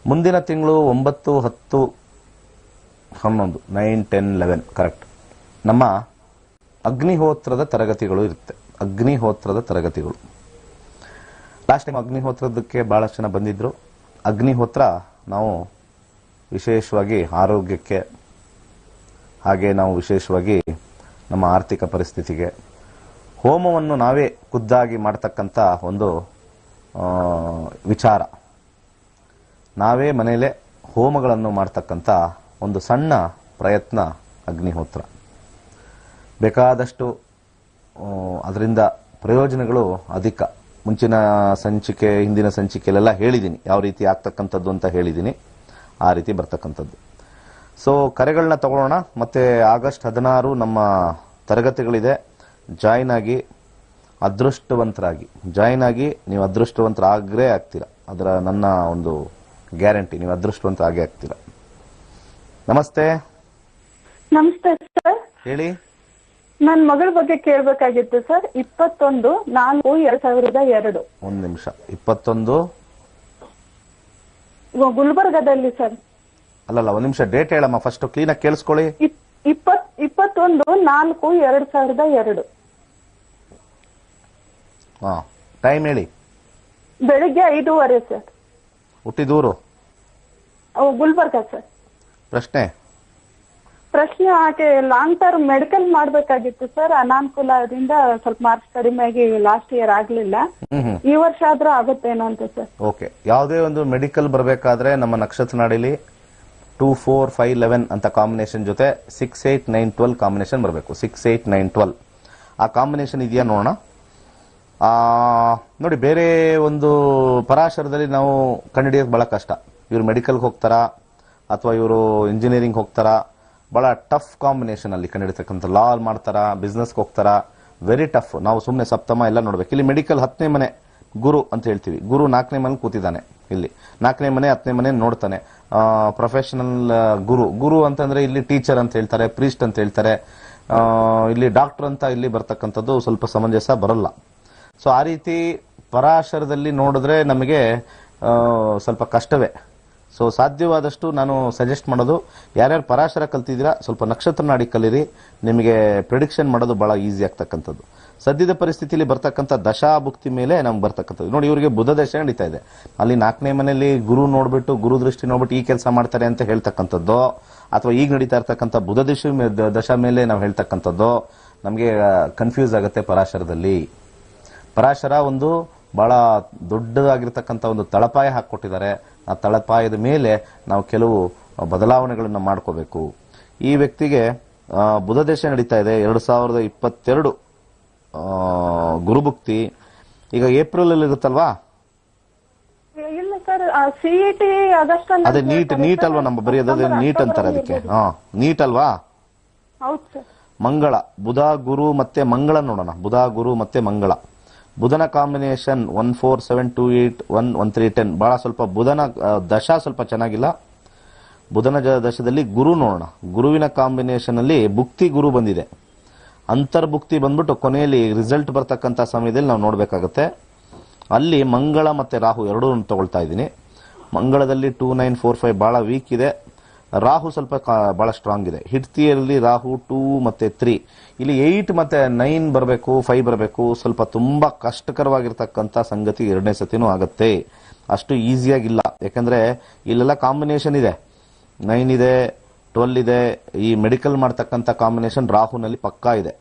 ಮುಂದಿನ ತಿಂಗಳು 9, 10, 11, 9, 10, 11 ಕರೆಕ್ಟ್ ನಮ್ಮ ಅಗ್ನಿಹೋತ್ರದ ತರಗತಿಗಳು ಇರುತ್ತೆ. ಅಗ್ನಿಹೋತ್ರದ ತರಗತಿಗಳು ಲಾಸ್ಟ್ ಟೈಮ್ ಅಗ್ನಿಹೋತ್ರದಕ್ಕೆ ಬಹಳಷ್ಟು ಜನ ಬಂದಿದ್ರು. ಅಗ್ನಿಹೋತ್ರ ನಾವು ವಿಶೇಷವಾಗಿ ಆರೋಗ್ಯಕ್ಕೆ, ಹಾಗೆ ನಾವು ವಿಶೇಷವಾಗಿ ನಮ್ಮ ಆರ್ಥಿಕ ಪರಿಸ್ಥಿತಿಗೆ ಹೋಮವನ್ನು ನಾವೇ ಖುದ್ದಾಗಿ ಮಾಡ್ತಕ್ಕಂಥ ಒಂದು ವಿಚಾರ. ನಾವೇ ಮನೆಯಲ್ಲೇ ಹೋಮಗಳನ್ನು ಮಾಡ್ತಕ್ಕಂಥ ಒಂದು ಸಣ್ಣ ಪ್ರಯತ್ನ ಅಗ್ನಿಹೋತ್ರ. ಬೇಕಾದಷ್ಟು ಅದರಿಂದ ಪ್ರಯೋಜನಗಳು ಅಧಿಕ. ಮುಂಚಿನ ಸಂಚಿಕೆ, ಹಿಂದಿನ ಸಂಚಿಕೆಯಲ್ಲೆಲ್ಲ ಹೇಳಿದ್ದೀನಿ ಯಾವ ರೀತಿ ಆಗ್ತಕ್ಕಂಥದ್ದು ಅಂತ ಹೇಳಿದ್ದೀನಿ. ಆ ರೀತಿ ಬರ್ತಕ್ಕಂಥದ್ದು. ಸೊ ಕರೆಗಳನ್ನ ತಗೊಳ್ಳೋಣ. ಮತ್ತೆ ಆಗಸ್ಟ್ 16 ನಮ್ಮ ತರಗತಿಗಳಿದೆ. ಜಾಯಿನ್ ಆಗಿ ಅದೃಷ್ಟವಂತರಾಗಿ ಜಾಯಿನ್ ಆಗಿ. ನೀವು ಅದೃಷ್ಟವಂತರಾಗೇ ಆಗ್ತೀರಾ, ಅದರ ನನ್ನ ಒಂದು ಗ್ಯಾರಂಟಿ. ನೀವು ಅದೃಷ್ಟವಂತರಾಗೇ ಆಗ್ತೀರಾ. ನಮಸ್ತೆ. ನಮಸ್ತೆ ಸರ್. ಹೇಳಿ. ನನ್ನ ಮಗಳ ಬಗ್ಗೆ ಕೇಳಬೇಕಾಗಿತ್ತು ಸರ್. 21/4/2002. ಒಂದು ನಿಮಿಷ. 21 ಗುಲ್ಬರ್ಗದಲ್ಲಿ ಸರ್. ಅಲ್ಲಲ್ಲ, ಒಂದು ನಿಮಿಷ ಡೇಟ್ ಹೇಳಮ್ಮ ಫಸ್ಟ್, ಕ್ಲೀನ್ ಆಗಿ ಕೇಳಿಸ್ಕೊಳ್ಳಿ. 21/4/2002. ಹಾ, ಟೈಮ್ ಹೇಳಿ. ಬೆಳಿಗ್ಗೆ 5:30 ಸರ್. ಹುಟ್ಟಿದೂರು ಗುಲ್ಬರ್ಗ ಸರ್. ಪ್ರಶ್ನೆ ಆಕೆ ಲಾಂಗ್ ಟರ್ಮ್ ಮೆಡಿಕಲ್ ಮಾಡ್ಬೇಕಾಗಿತ್ತು ಸರ್. ಅನಾನುಕೂಲದಿಂದ ಸ್ವಲ್ಪ ಮಾರ್ಕ್ಸ್ ಕಡಿಮೆ ಆಗಿ ಲಾಸ್ಟ್ ಇಯರ್ ಆಗ್ಲಿಲ್ಲ. ಈ ವರ್ಷ ಆದ್ರೂ ಆಗುತ್ತೇನೋ ಅಂತ ಸರ್. ಓಕೆ. ಯಾವುದೇ ಒಂದು ಮೆಡಿಕಲ್ ಬರಬೇಕಾದ್ರೆ ನಮ್ಮ ನಕ್ಷತ್ರ ನಾಡಿಲಿ 2, 4, 5, 11 ಅಂತ ಕಾಂಬಿನೇಷನ್ ಜೊತೆ 6, 8, 9, 12 ಕಾಂಬಿನೇಷನ್ ಬರಬೇಕು. 6, 8, 9, 12 ಆ ಕಾಂಬಿನೇಷನ್ ಇದೆಯಾ ನೋಡೋಣ. ನೋಡಿ, ಬೇರೆ ಒಂದು ಪರಾಶರದಲ್ಲಿ ನಾವು ಕಂಡುಹಿಡಿಯೋದು ಬಹಳ ಕಷ್ಟ. ಇವರು ಮೆಡಿಕಲ್ಗೆ ಹೋಗ್ತಾರಾ ಅಥವಾ ಇವರು ಇಂಜಿನಿಯರಿಂಗ್ ಹೋಗ್ತಾರಾ, ಬಹಳ ಟಫ್ ಕಾಂಬಿನೇಷನ್ ಅಲ್ಲಿ ಕಂಡುಹಿಡಿತಕ್ಕಂಥ. ಲಾ ಮಾಡ್ತಾರಾ, ಬಿಸ್ನೆಸ್ಗೆ ಹೋಗ್ತಾರಾ, ವೆರಿ ಟಫ್. ನಾವು ಸುಮ್ಮನೆ ಸಪ್ತಮ ಎಲ್ಲ ನೋಡ್ಬೇಕು. ಇಲ್ಲಿ ಮೆಡಿಕಲ್ 10ನೇ ಮನೆ ಗುರು ಅಂತ ಹೇಳ್ತೀವಿ. ಗುರು 4ನೇ ಮನೆ ಕೂತಿದ್ದಾನೆ. ಇಲ್ಲಿ 4ನೇ ಮನೆ 10ನೇ ಮನೆ ನೋಡ್ತಾನೆ. ಪ್ರೊಫೆಷನಲ್ ಗುರು ಅಂತಂದ್ರೆ ಇಲ್ಲಿ ಟೀಚರ್ ಅಂತ ಹೇಳ್ತಾರೆ, ಪ್ರೀಸ್ಟ್ ಅಂತ ಹೇಳ್ತಾರೆ. ಇಲ್ಲಿ ಡಾಕ್ಟರ್ ಅಂತ ಇಲ್ಲಿ ಬರ್ತಕ್ಕಂಥದ್ದು ಸ್ವಲ್ಪ ಸಮಂಜಸ ಬರಲ್ಲ. ಸೊ ಆ ರೀತಿ ಪರಾಶರದಲ್ಲಿ ನೋಡಿದ್ರೆ ನಮಗೆ ಸ್ವಲ್ಪ ಕಷ್ಟವೇ. ಸೊ ಸಾಧ್ಯವಾದಷ್ಟು ನಾನು ಸಜೆಸ್ಟ್ ಮಾಡೋದು, ಯಾರ್ಯಾರು ಪರಾಶರ ಕಲ್ತಿದ್ದೀರಾ ಸ್ವಲ್ಪ ನಕ್ಷತ್ರ ನಾಡಿ ಕಲೀರಿ. ನಿಮಗೆ ಪ್ರಿಡಿಕ್ಷನ್ ಮಾಡೋದು ಬಹಳ ಈಸಿ ಆಗ್ತಕ್ಕಂಥದ್ದು. ಸದ್ಯದ ಪರಿಸ್ಥಿತಿಯಲ್ಲಿ ಬರ್ತಕ್ಕಂಥ ದಶಾಭುಕ್ತಿ ಮೇಲೆ ನಮ್ಗೆ ಬರ್ತಕ್ಕಂಥದ್ದು. ನೋಡಿ, ಇವರಿಗೆ ಬುಧ ದಶೆ ನಡೀತಾ ಇದೆ. ಅಲ್ಲಿ 4ನೇ ಮನೆಯಲ್ಲಿ ಗುರು ನೋಡ್ಬಿಟ್ಟು, ಗುರು ದೃಷ್ಟಿ ನೋಡ್ಬಿಟ್ಟು ಈ ಕೆಲಸ ಮಾಡ್ತಾರೆ ಅಂತ ಹೇಳ್ತಕ್ಕಂಥದ್ದು, ಅಥವಾ ಈಗ ನಡೀತಾ ಇರ್ತಕ್ಕಂಥ ಬುಧ ದಶ ಮೇಲೆ ನಾವು ಹೇಳ್ತಕ್ಕಂಥದ್ದು ನಮಗೆ ಕನ್ಫ್ಯೂಸ್ ಆಗುತ್ತೆ ಪರಾಶರದಲ್ಲಿ. ಪರಾಶರ ಒಂದು ಬಹಳ ದೊಡ್ಡದಾಗಿರ್ತಕ್ಕಂಥ ಒಂದು ತಳಪಾಯ ಹಾಕೊಟ್ಟಿದ್ದಾರೆ. ಆ ತಳಪಾಯದ ಮೇಲೆ ನಾವು ಕೆಲವು ಬದಲಾವಣೆಗಳನ್ನು ಮಾಡ್ಕೋಬೇಕು. ಈ ವ್ಯಕ್ತಿಗೆ ಬುಧ ದೇಶ ನಡೀತಾ ಇದೆ 2022 ಗುರುಭುಕ್ತಿ. ಈಗ ಏಪ್ರಿಲ್ ಅಲ್ಲಿ ಇರುತ್ತಲ್ವಾ? ಇಲ್ಲ ಸರ್, ಸಿಇಟಿ ಆಗಸ್ಟ್ ಅದೇ ನೀಟ್ ಅಲ್ವಾ ನಮ್ಮ ಬರೆಯೋದು, ನೀಟ್ ಅಂತಾರೆ ಅದಕ್ಕೆ. ನೀಟ್ ಅಲ್ವಾ? ಹೌದು ಸರ್. ಮಂಗಳ, ಬುಧ ಗುರು ಮತ್ತೆ ಮಂಗಳ ನೋಡೋಣ. ಬುಧ ಗುರು ಮತ್ತೆ ಮಂಗಳ, ಬುಧನ ಕಾಂಬಿನೇಷನ್ 14728113110 ಬಹಳ ಸ್ವಲ್ಪ ಬುಧನ ದಶ ಸ್ವಲ್ಪ ಚೆನ್ನಾಗಿಲ್ಲ. ಬುಧನ ದಶದಲ್ಲಿ ಗುರು ನೋಡೋಣ. ಗುರುವಿನ ಕಾಂಬಿನೇಷನ್ ಅಲ್ಲಿ ಭುಕ್ತಿ ಗುರು ಬಂದಿದೆ. ಅಂತರ್ಭುಕ್ತಿ ಬಂದ್ಬಿಟ್ಟು ಕೊನೆಯಲ್ಲಿ ರಿಸಲ್ಟ್ ಬರ್ತಕ್ಕಂಥ ಸಮಯದಲ್ಲಿ ನಾವು ನೋಡ್ಬೇಕಾಗತ್ತೆ. ಅಲ್ಲಿ ಮಂಗಳ ಮತ್ತೆ ರಾಹು ಎರಡೂ ತಗೊಳ್ತಾ ಇದ್ದೀನಿ. ಮಂಗಳದಲ್ಲಿ 2945 ಬಹಳ ವೀಕ್ ಇದೆ. ರಾಹು ಸ್ವಲ್ಪ ಬಹಳ ಸ್ಟ್ರಾಂಗ್ ಇದೆ. ಹಿಡ್ತಿಯಲ್ಲಿ ರಾಹು 2 ಮತ್ತೆ 3, ಇಲ್ಲಿ 8 ಮತ್ತೆ 9 ಬರಬೇಕು, 5 ಬರಬೇಕು. ಸ್ವಲ್ಪ ತುಂಬಾ ಕಷ್ಟಕರವಾಗಿರ್ತಕ್ಕಂಥ ಸಂಗತಿ ಎರಡನೇ ಸತಿನೂ ಆಗತ್ತೆ. ಅಷ್ಟು ಈಸಿಯಾಗಿಲ್ಲ, ಯಾಕಂದ್ರೆ ಇಲ್ಲೆಲ್ಲ ಕಾಂಬಿನೇಷನ್ ಇದೆ. 9 ಇದೆ, 12 ಇದೆ. ಈ ಮೆಡಿಕಲ್ ಮಾಡ್ತಕ್ಕಂಥ ಕಾಂಬಿನೇಷನ್ ರಾಹುನಲ್ಲಿ ಪಕ್ಕಾ ಇದೆ.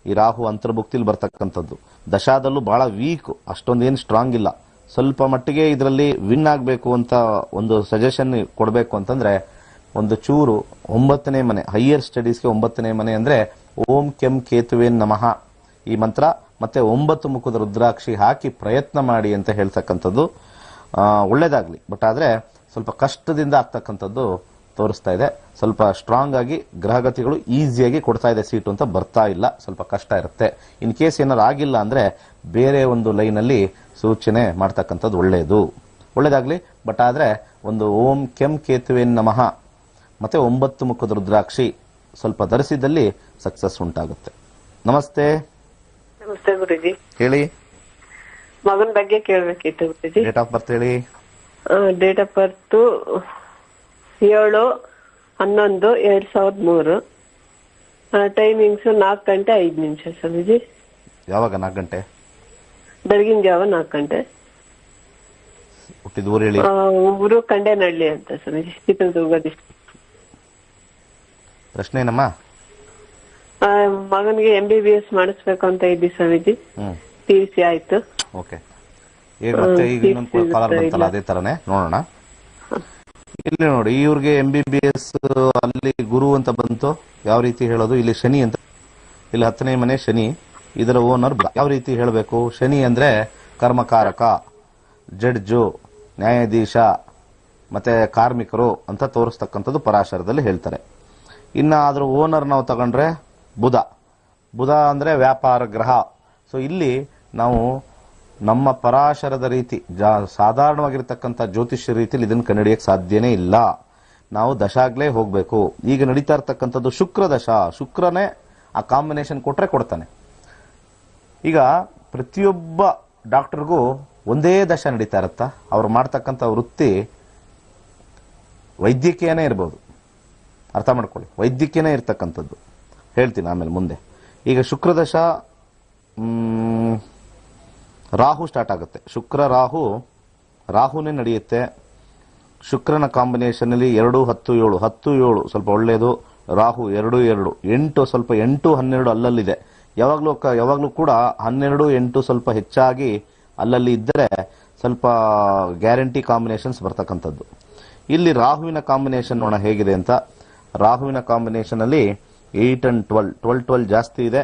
ಈ ರಾಹು ಅಂತರ್ಭುಕ್ತಿಲಿ ಬರ್ತಕ್ಕಂಥದ್ದು. ದಶಾದಲ್ಲೂ ಬಹಳ ವೀಕ್, ಅಷ್ಟೊಂದೇನು ಸ್ಟ್ರಾಂಗ್ ಇಲ್ಲ. ಸ್ವಲ್ಪ ಮಟ್ಟಿಗೆ ಇದರಲ್ಲಿ ವಿನ್ ಆಗಬೇಕು ಅಂತ ಒಂದು ಸಜೆಷನ್ ಕೊಡಬೇಕು ಅಂತಂದ್ರೆ ಒಂದು ಚೂರು 9ನೇ ಮನೆ, ಹೈಯರ್ ಸ್ಟಡೀಸ್ಗೆ 9ನೇ ಮನೆ ಅಂದ್ರೆ ಓಂ ಕೆಂ ಕೇತುವೇನ್ ನಮಃ ಈ ಮಂತ್ರ ಮತ್ತೆ 9 ಮುಖದ ರುದ್ರಾಕ್ಷಿ ಹಾಕಿ ಪ್ರಯತ್ನ ಮಾಡಿ ಅಂತ ಹೇಳ್ತಕ್ಕಂಥದ್ದು ಒಳ್ಳೇದಾಗ್ಲಿ. ಬಟ್ ಆದ್ರೆ ಸ್ವಲ್ಪ ಕಷ್ಟದಿಂದ ಆಗ್ತಕ್ಕಂಥದ್ದು ತೋರಿಸ್ತಾ ಇದೆ. ಸ್ವಲ್ಪ ಸ್ಟ್ರಾಂಗ್ ಆಗಿ ಗ್ರಹಗತಿಗಳು ಈಸಿಯಾಗಿ ಕೊಡ್ತಾ ಇದೆ ಸೀಟು ಅಂತ ಬರ್ತಾ ಇಲ್ಲ, ಸ್ವಲ್ಪ ಕಷ್ಟ ಇರುತ್ತೆ. ಇನ್ ಕೇಸ್ ಏನಾರು ಆಗಿಲ್ಲ ಅಂದ್ರೆ ಬೇರೆ ಒಂದು ಲೈನ್ ಅಲ್ಲಿ ಸೂಚನೆ ಮಾಡ್ತಕ್ಕಂಥದ್ದು ಒಳ್ಳೇದಾಗ್ಲಿ. ಬಟ್ ಆದ್ರೆ ಒಂದು ಓಂ ಕೆಂ ಕೇತುವೇನ್ ನಮಃ ಮತ್ತೆ 9 ಮುಖದ ರುದ್ರಾಕ್ಷಿ ಸ್ವಲ್ಪ ಧರಿಸಿದಲ್ಲಿ ಸಕ್ಸಸ್ ಉಂಟಾಗುತ್ತೆ. ನಮಸ್ತೆ. ನಮಸ್ತೆ ಗುರುಜಿ. ಹೇಳಿ. ಮಗನ ಬಗ್ಗೆ ಕೇಳ್ಬೇಕಿತ್ತು ಗುರುಜಿ. ಡೇಟ್ ಆಫ್ ಬರ್ತ್ ಹೇಳಿ. Date of birth 7/11/2003. ಟೈಮಿಂಗ್ಸ್ 4 ಗಂಟೆ 5 ನಿಮಿಷ ಸ್ವಾಮೀಜಿ. ಯಾವಾಗ? 4 ಗಂಟೆ ಬೆಳಗಿನ ಜಾವ 4 ಗಂಟೆ. ಹುಟ್ಟಿದ ಊರು ಹೇಳಿ. ಊರು ಕಂಡೇನಹಳ್ಳಿ ಅಂತ ಸ್ವಾಮೀಜಿ, ಚಿತ್ರದುರ್ಗ ಡಿಸ್ಟ್ರಿಕ್ಟ್. ಪ್ರಶ್ನೆ ಏನಮ್ಮ? ಮಗನಿಗೆ MBBS ಮಾಡಿಸ್ಬೇಕು ಅಂತ ಇದ್ದಿ ಸ್ವಾಮೀಜಿ. PUC ಆಯ್ತು. ಓಕೆ. ಈಗ ಮತ್ತೆ ಈಗ ಇನ್ನೊಂದು ಕಾಲರ್ ಬಂತಲ್ಲ, ಅದೇ ತರನೇ ನೋಡೋಣ. ಇಲ್ಲಿ ನೋಡಿ, ಇವ್ರಿಗೆ MBBS ಅಲ್ಲಿ ಗುರು ಅಂತ ಬಂತು. ಯಾವ ರೀತಿ ಹೇಳೋದು? ಇಲ್ಲಿ ಶನಿ ಅಂತ, ಇಲ್ಲಿ 10ನೇ ಮನೆ ಶನಿ, ಇದರ ಓನರ್. ಯಾವ ರೀತಿ ಹೇಳಬೇಕು? ಶನಿ ಅಂದ್ರೆ ಕರ್ಮಕಾರಕ, ಜಡ್ಜು, ನ್ಯಾಯಾಧೀಶ ಮತ್ತೆ ಕಾರ್ಮಿಕರು ಅಂತ ತೋರಿಸ್ತಕ್ಕಂಥದ್ದು ಪರಾಶರದಲ್ಲಿ ಹೇಳ್ತಾರೆ. ಇನ್ನ ಅದ್ರ ಓನರ್ ನಾವು ತಗೊಂಡ್ರೆ ಬುಧ ಅಂದ್ರೆ ವ್ಯಾಪಾರ ಗ್ರಹ. ಸೊ ಇಲ್ಲಿ ನಾವು ನಮ್ಮ ಪರಾಶರದ ರೀತಿ ಸಾಧಾರಣವಾಗಿರ್ತಕ್ಕಂಥ ಜ್ಯೋತಿಷ್ಯ ರೀತಿಯಲ್ಲಿ ಇದನ್ನು ಕಂಡುಹಿಡಿಯಕ್ಕೆ ಸಾಧ್ಯನೇ ಇಲ್ಲ. ನಾವು ದಶಾಗ್ಲೇ ಹೋಗ್ಬೇಕು. ಈಗ ನಡೀತಾ ಇರ್ತಕ್ಕಂಥದ್ದು ಶುಕ್ರ ದಶ. ಶುಕ್ರನೇ ಆ ಕಾಂಬಿನೇಷನ್ ಕೊಟ್ರೆ ಕೊಡ್ತಾನೆ. ಈಗ ಪ್ರತಿಯೊಬ್ಬ ಡಾಕ್ಟರ್ಗೂ ಒಂದೇ ದಶ ನಡೀತಾ ಇರುತ್ತಾ? ಅವ್ರು ಮಾಡ್ತಕ್ಕಂಥ ವೃತ್ತಿ ವೈದ್ಯಕೀಯನೇ ಇರ್ಬೋದು. ಅರ್ಥ ಮಾಡ್ಕೊಳ್ಳಿ, ವೈದ್ಯಕೀಯನೇ ಇರ್ತಕ್ಕಂಥದ್ದು. ಹೇಳ್ತೀನಿ ಆಮೇಲೆ ಮುಂದೆ. ಈಗ ಶುಕ್ರದಶ ರಾಹು ಸ್ಟಾರ್ಟ್ ಆಗುತ್ತೆ. ಶುಕ್ರ ರಾಹುನೇ ನಡೆಯುತ್ತೆ. ಶುಕ್ರನ ಕಾಂಬಿನೇಷನ್ ಅಲ್ಲಿ 2 10 7 10 7 ಸ್ವಲ್ಪ ಒಳ್ಳೆಯದು. ರಾಹು 2 2 8 ಸ್ವಲ್ಪ 8 12 ಅಲ್ಲಲ್ಲಿದೆ. ಯಾವಾಗ್ಲೂ ಕೂಡ 12 8 ಸ್ವಲ್ಪ ಹೆಚ್ಚಾಗಿ ಅಲ್ಲಲ್ಲಿ ಇದ್ದರೆ ಸ್ವಲ್ಪ ಗ್ಯಾರಂಟಿ ಕಾಂಬಿನೇಷನ್ಸ್ ಬರ್ತಕ್ಕಂಥದ್ದು. ಇಲ್ಲಿ ರಾಹುವಿನ ಕಾಂಬಿನೇಷನ್ ನೋಡೋಣ ಹೇಗಿದೆ ಅಂತ. ರಾಹುವಿನ ಕಾಂಬಿನೇಷನ್ ಅಲ್ಲಿ 8 and 12 ಜಾಸ್ತಿ ಇದೆ.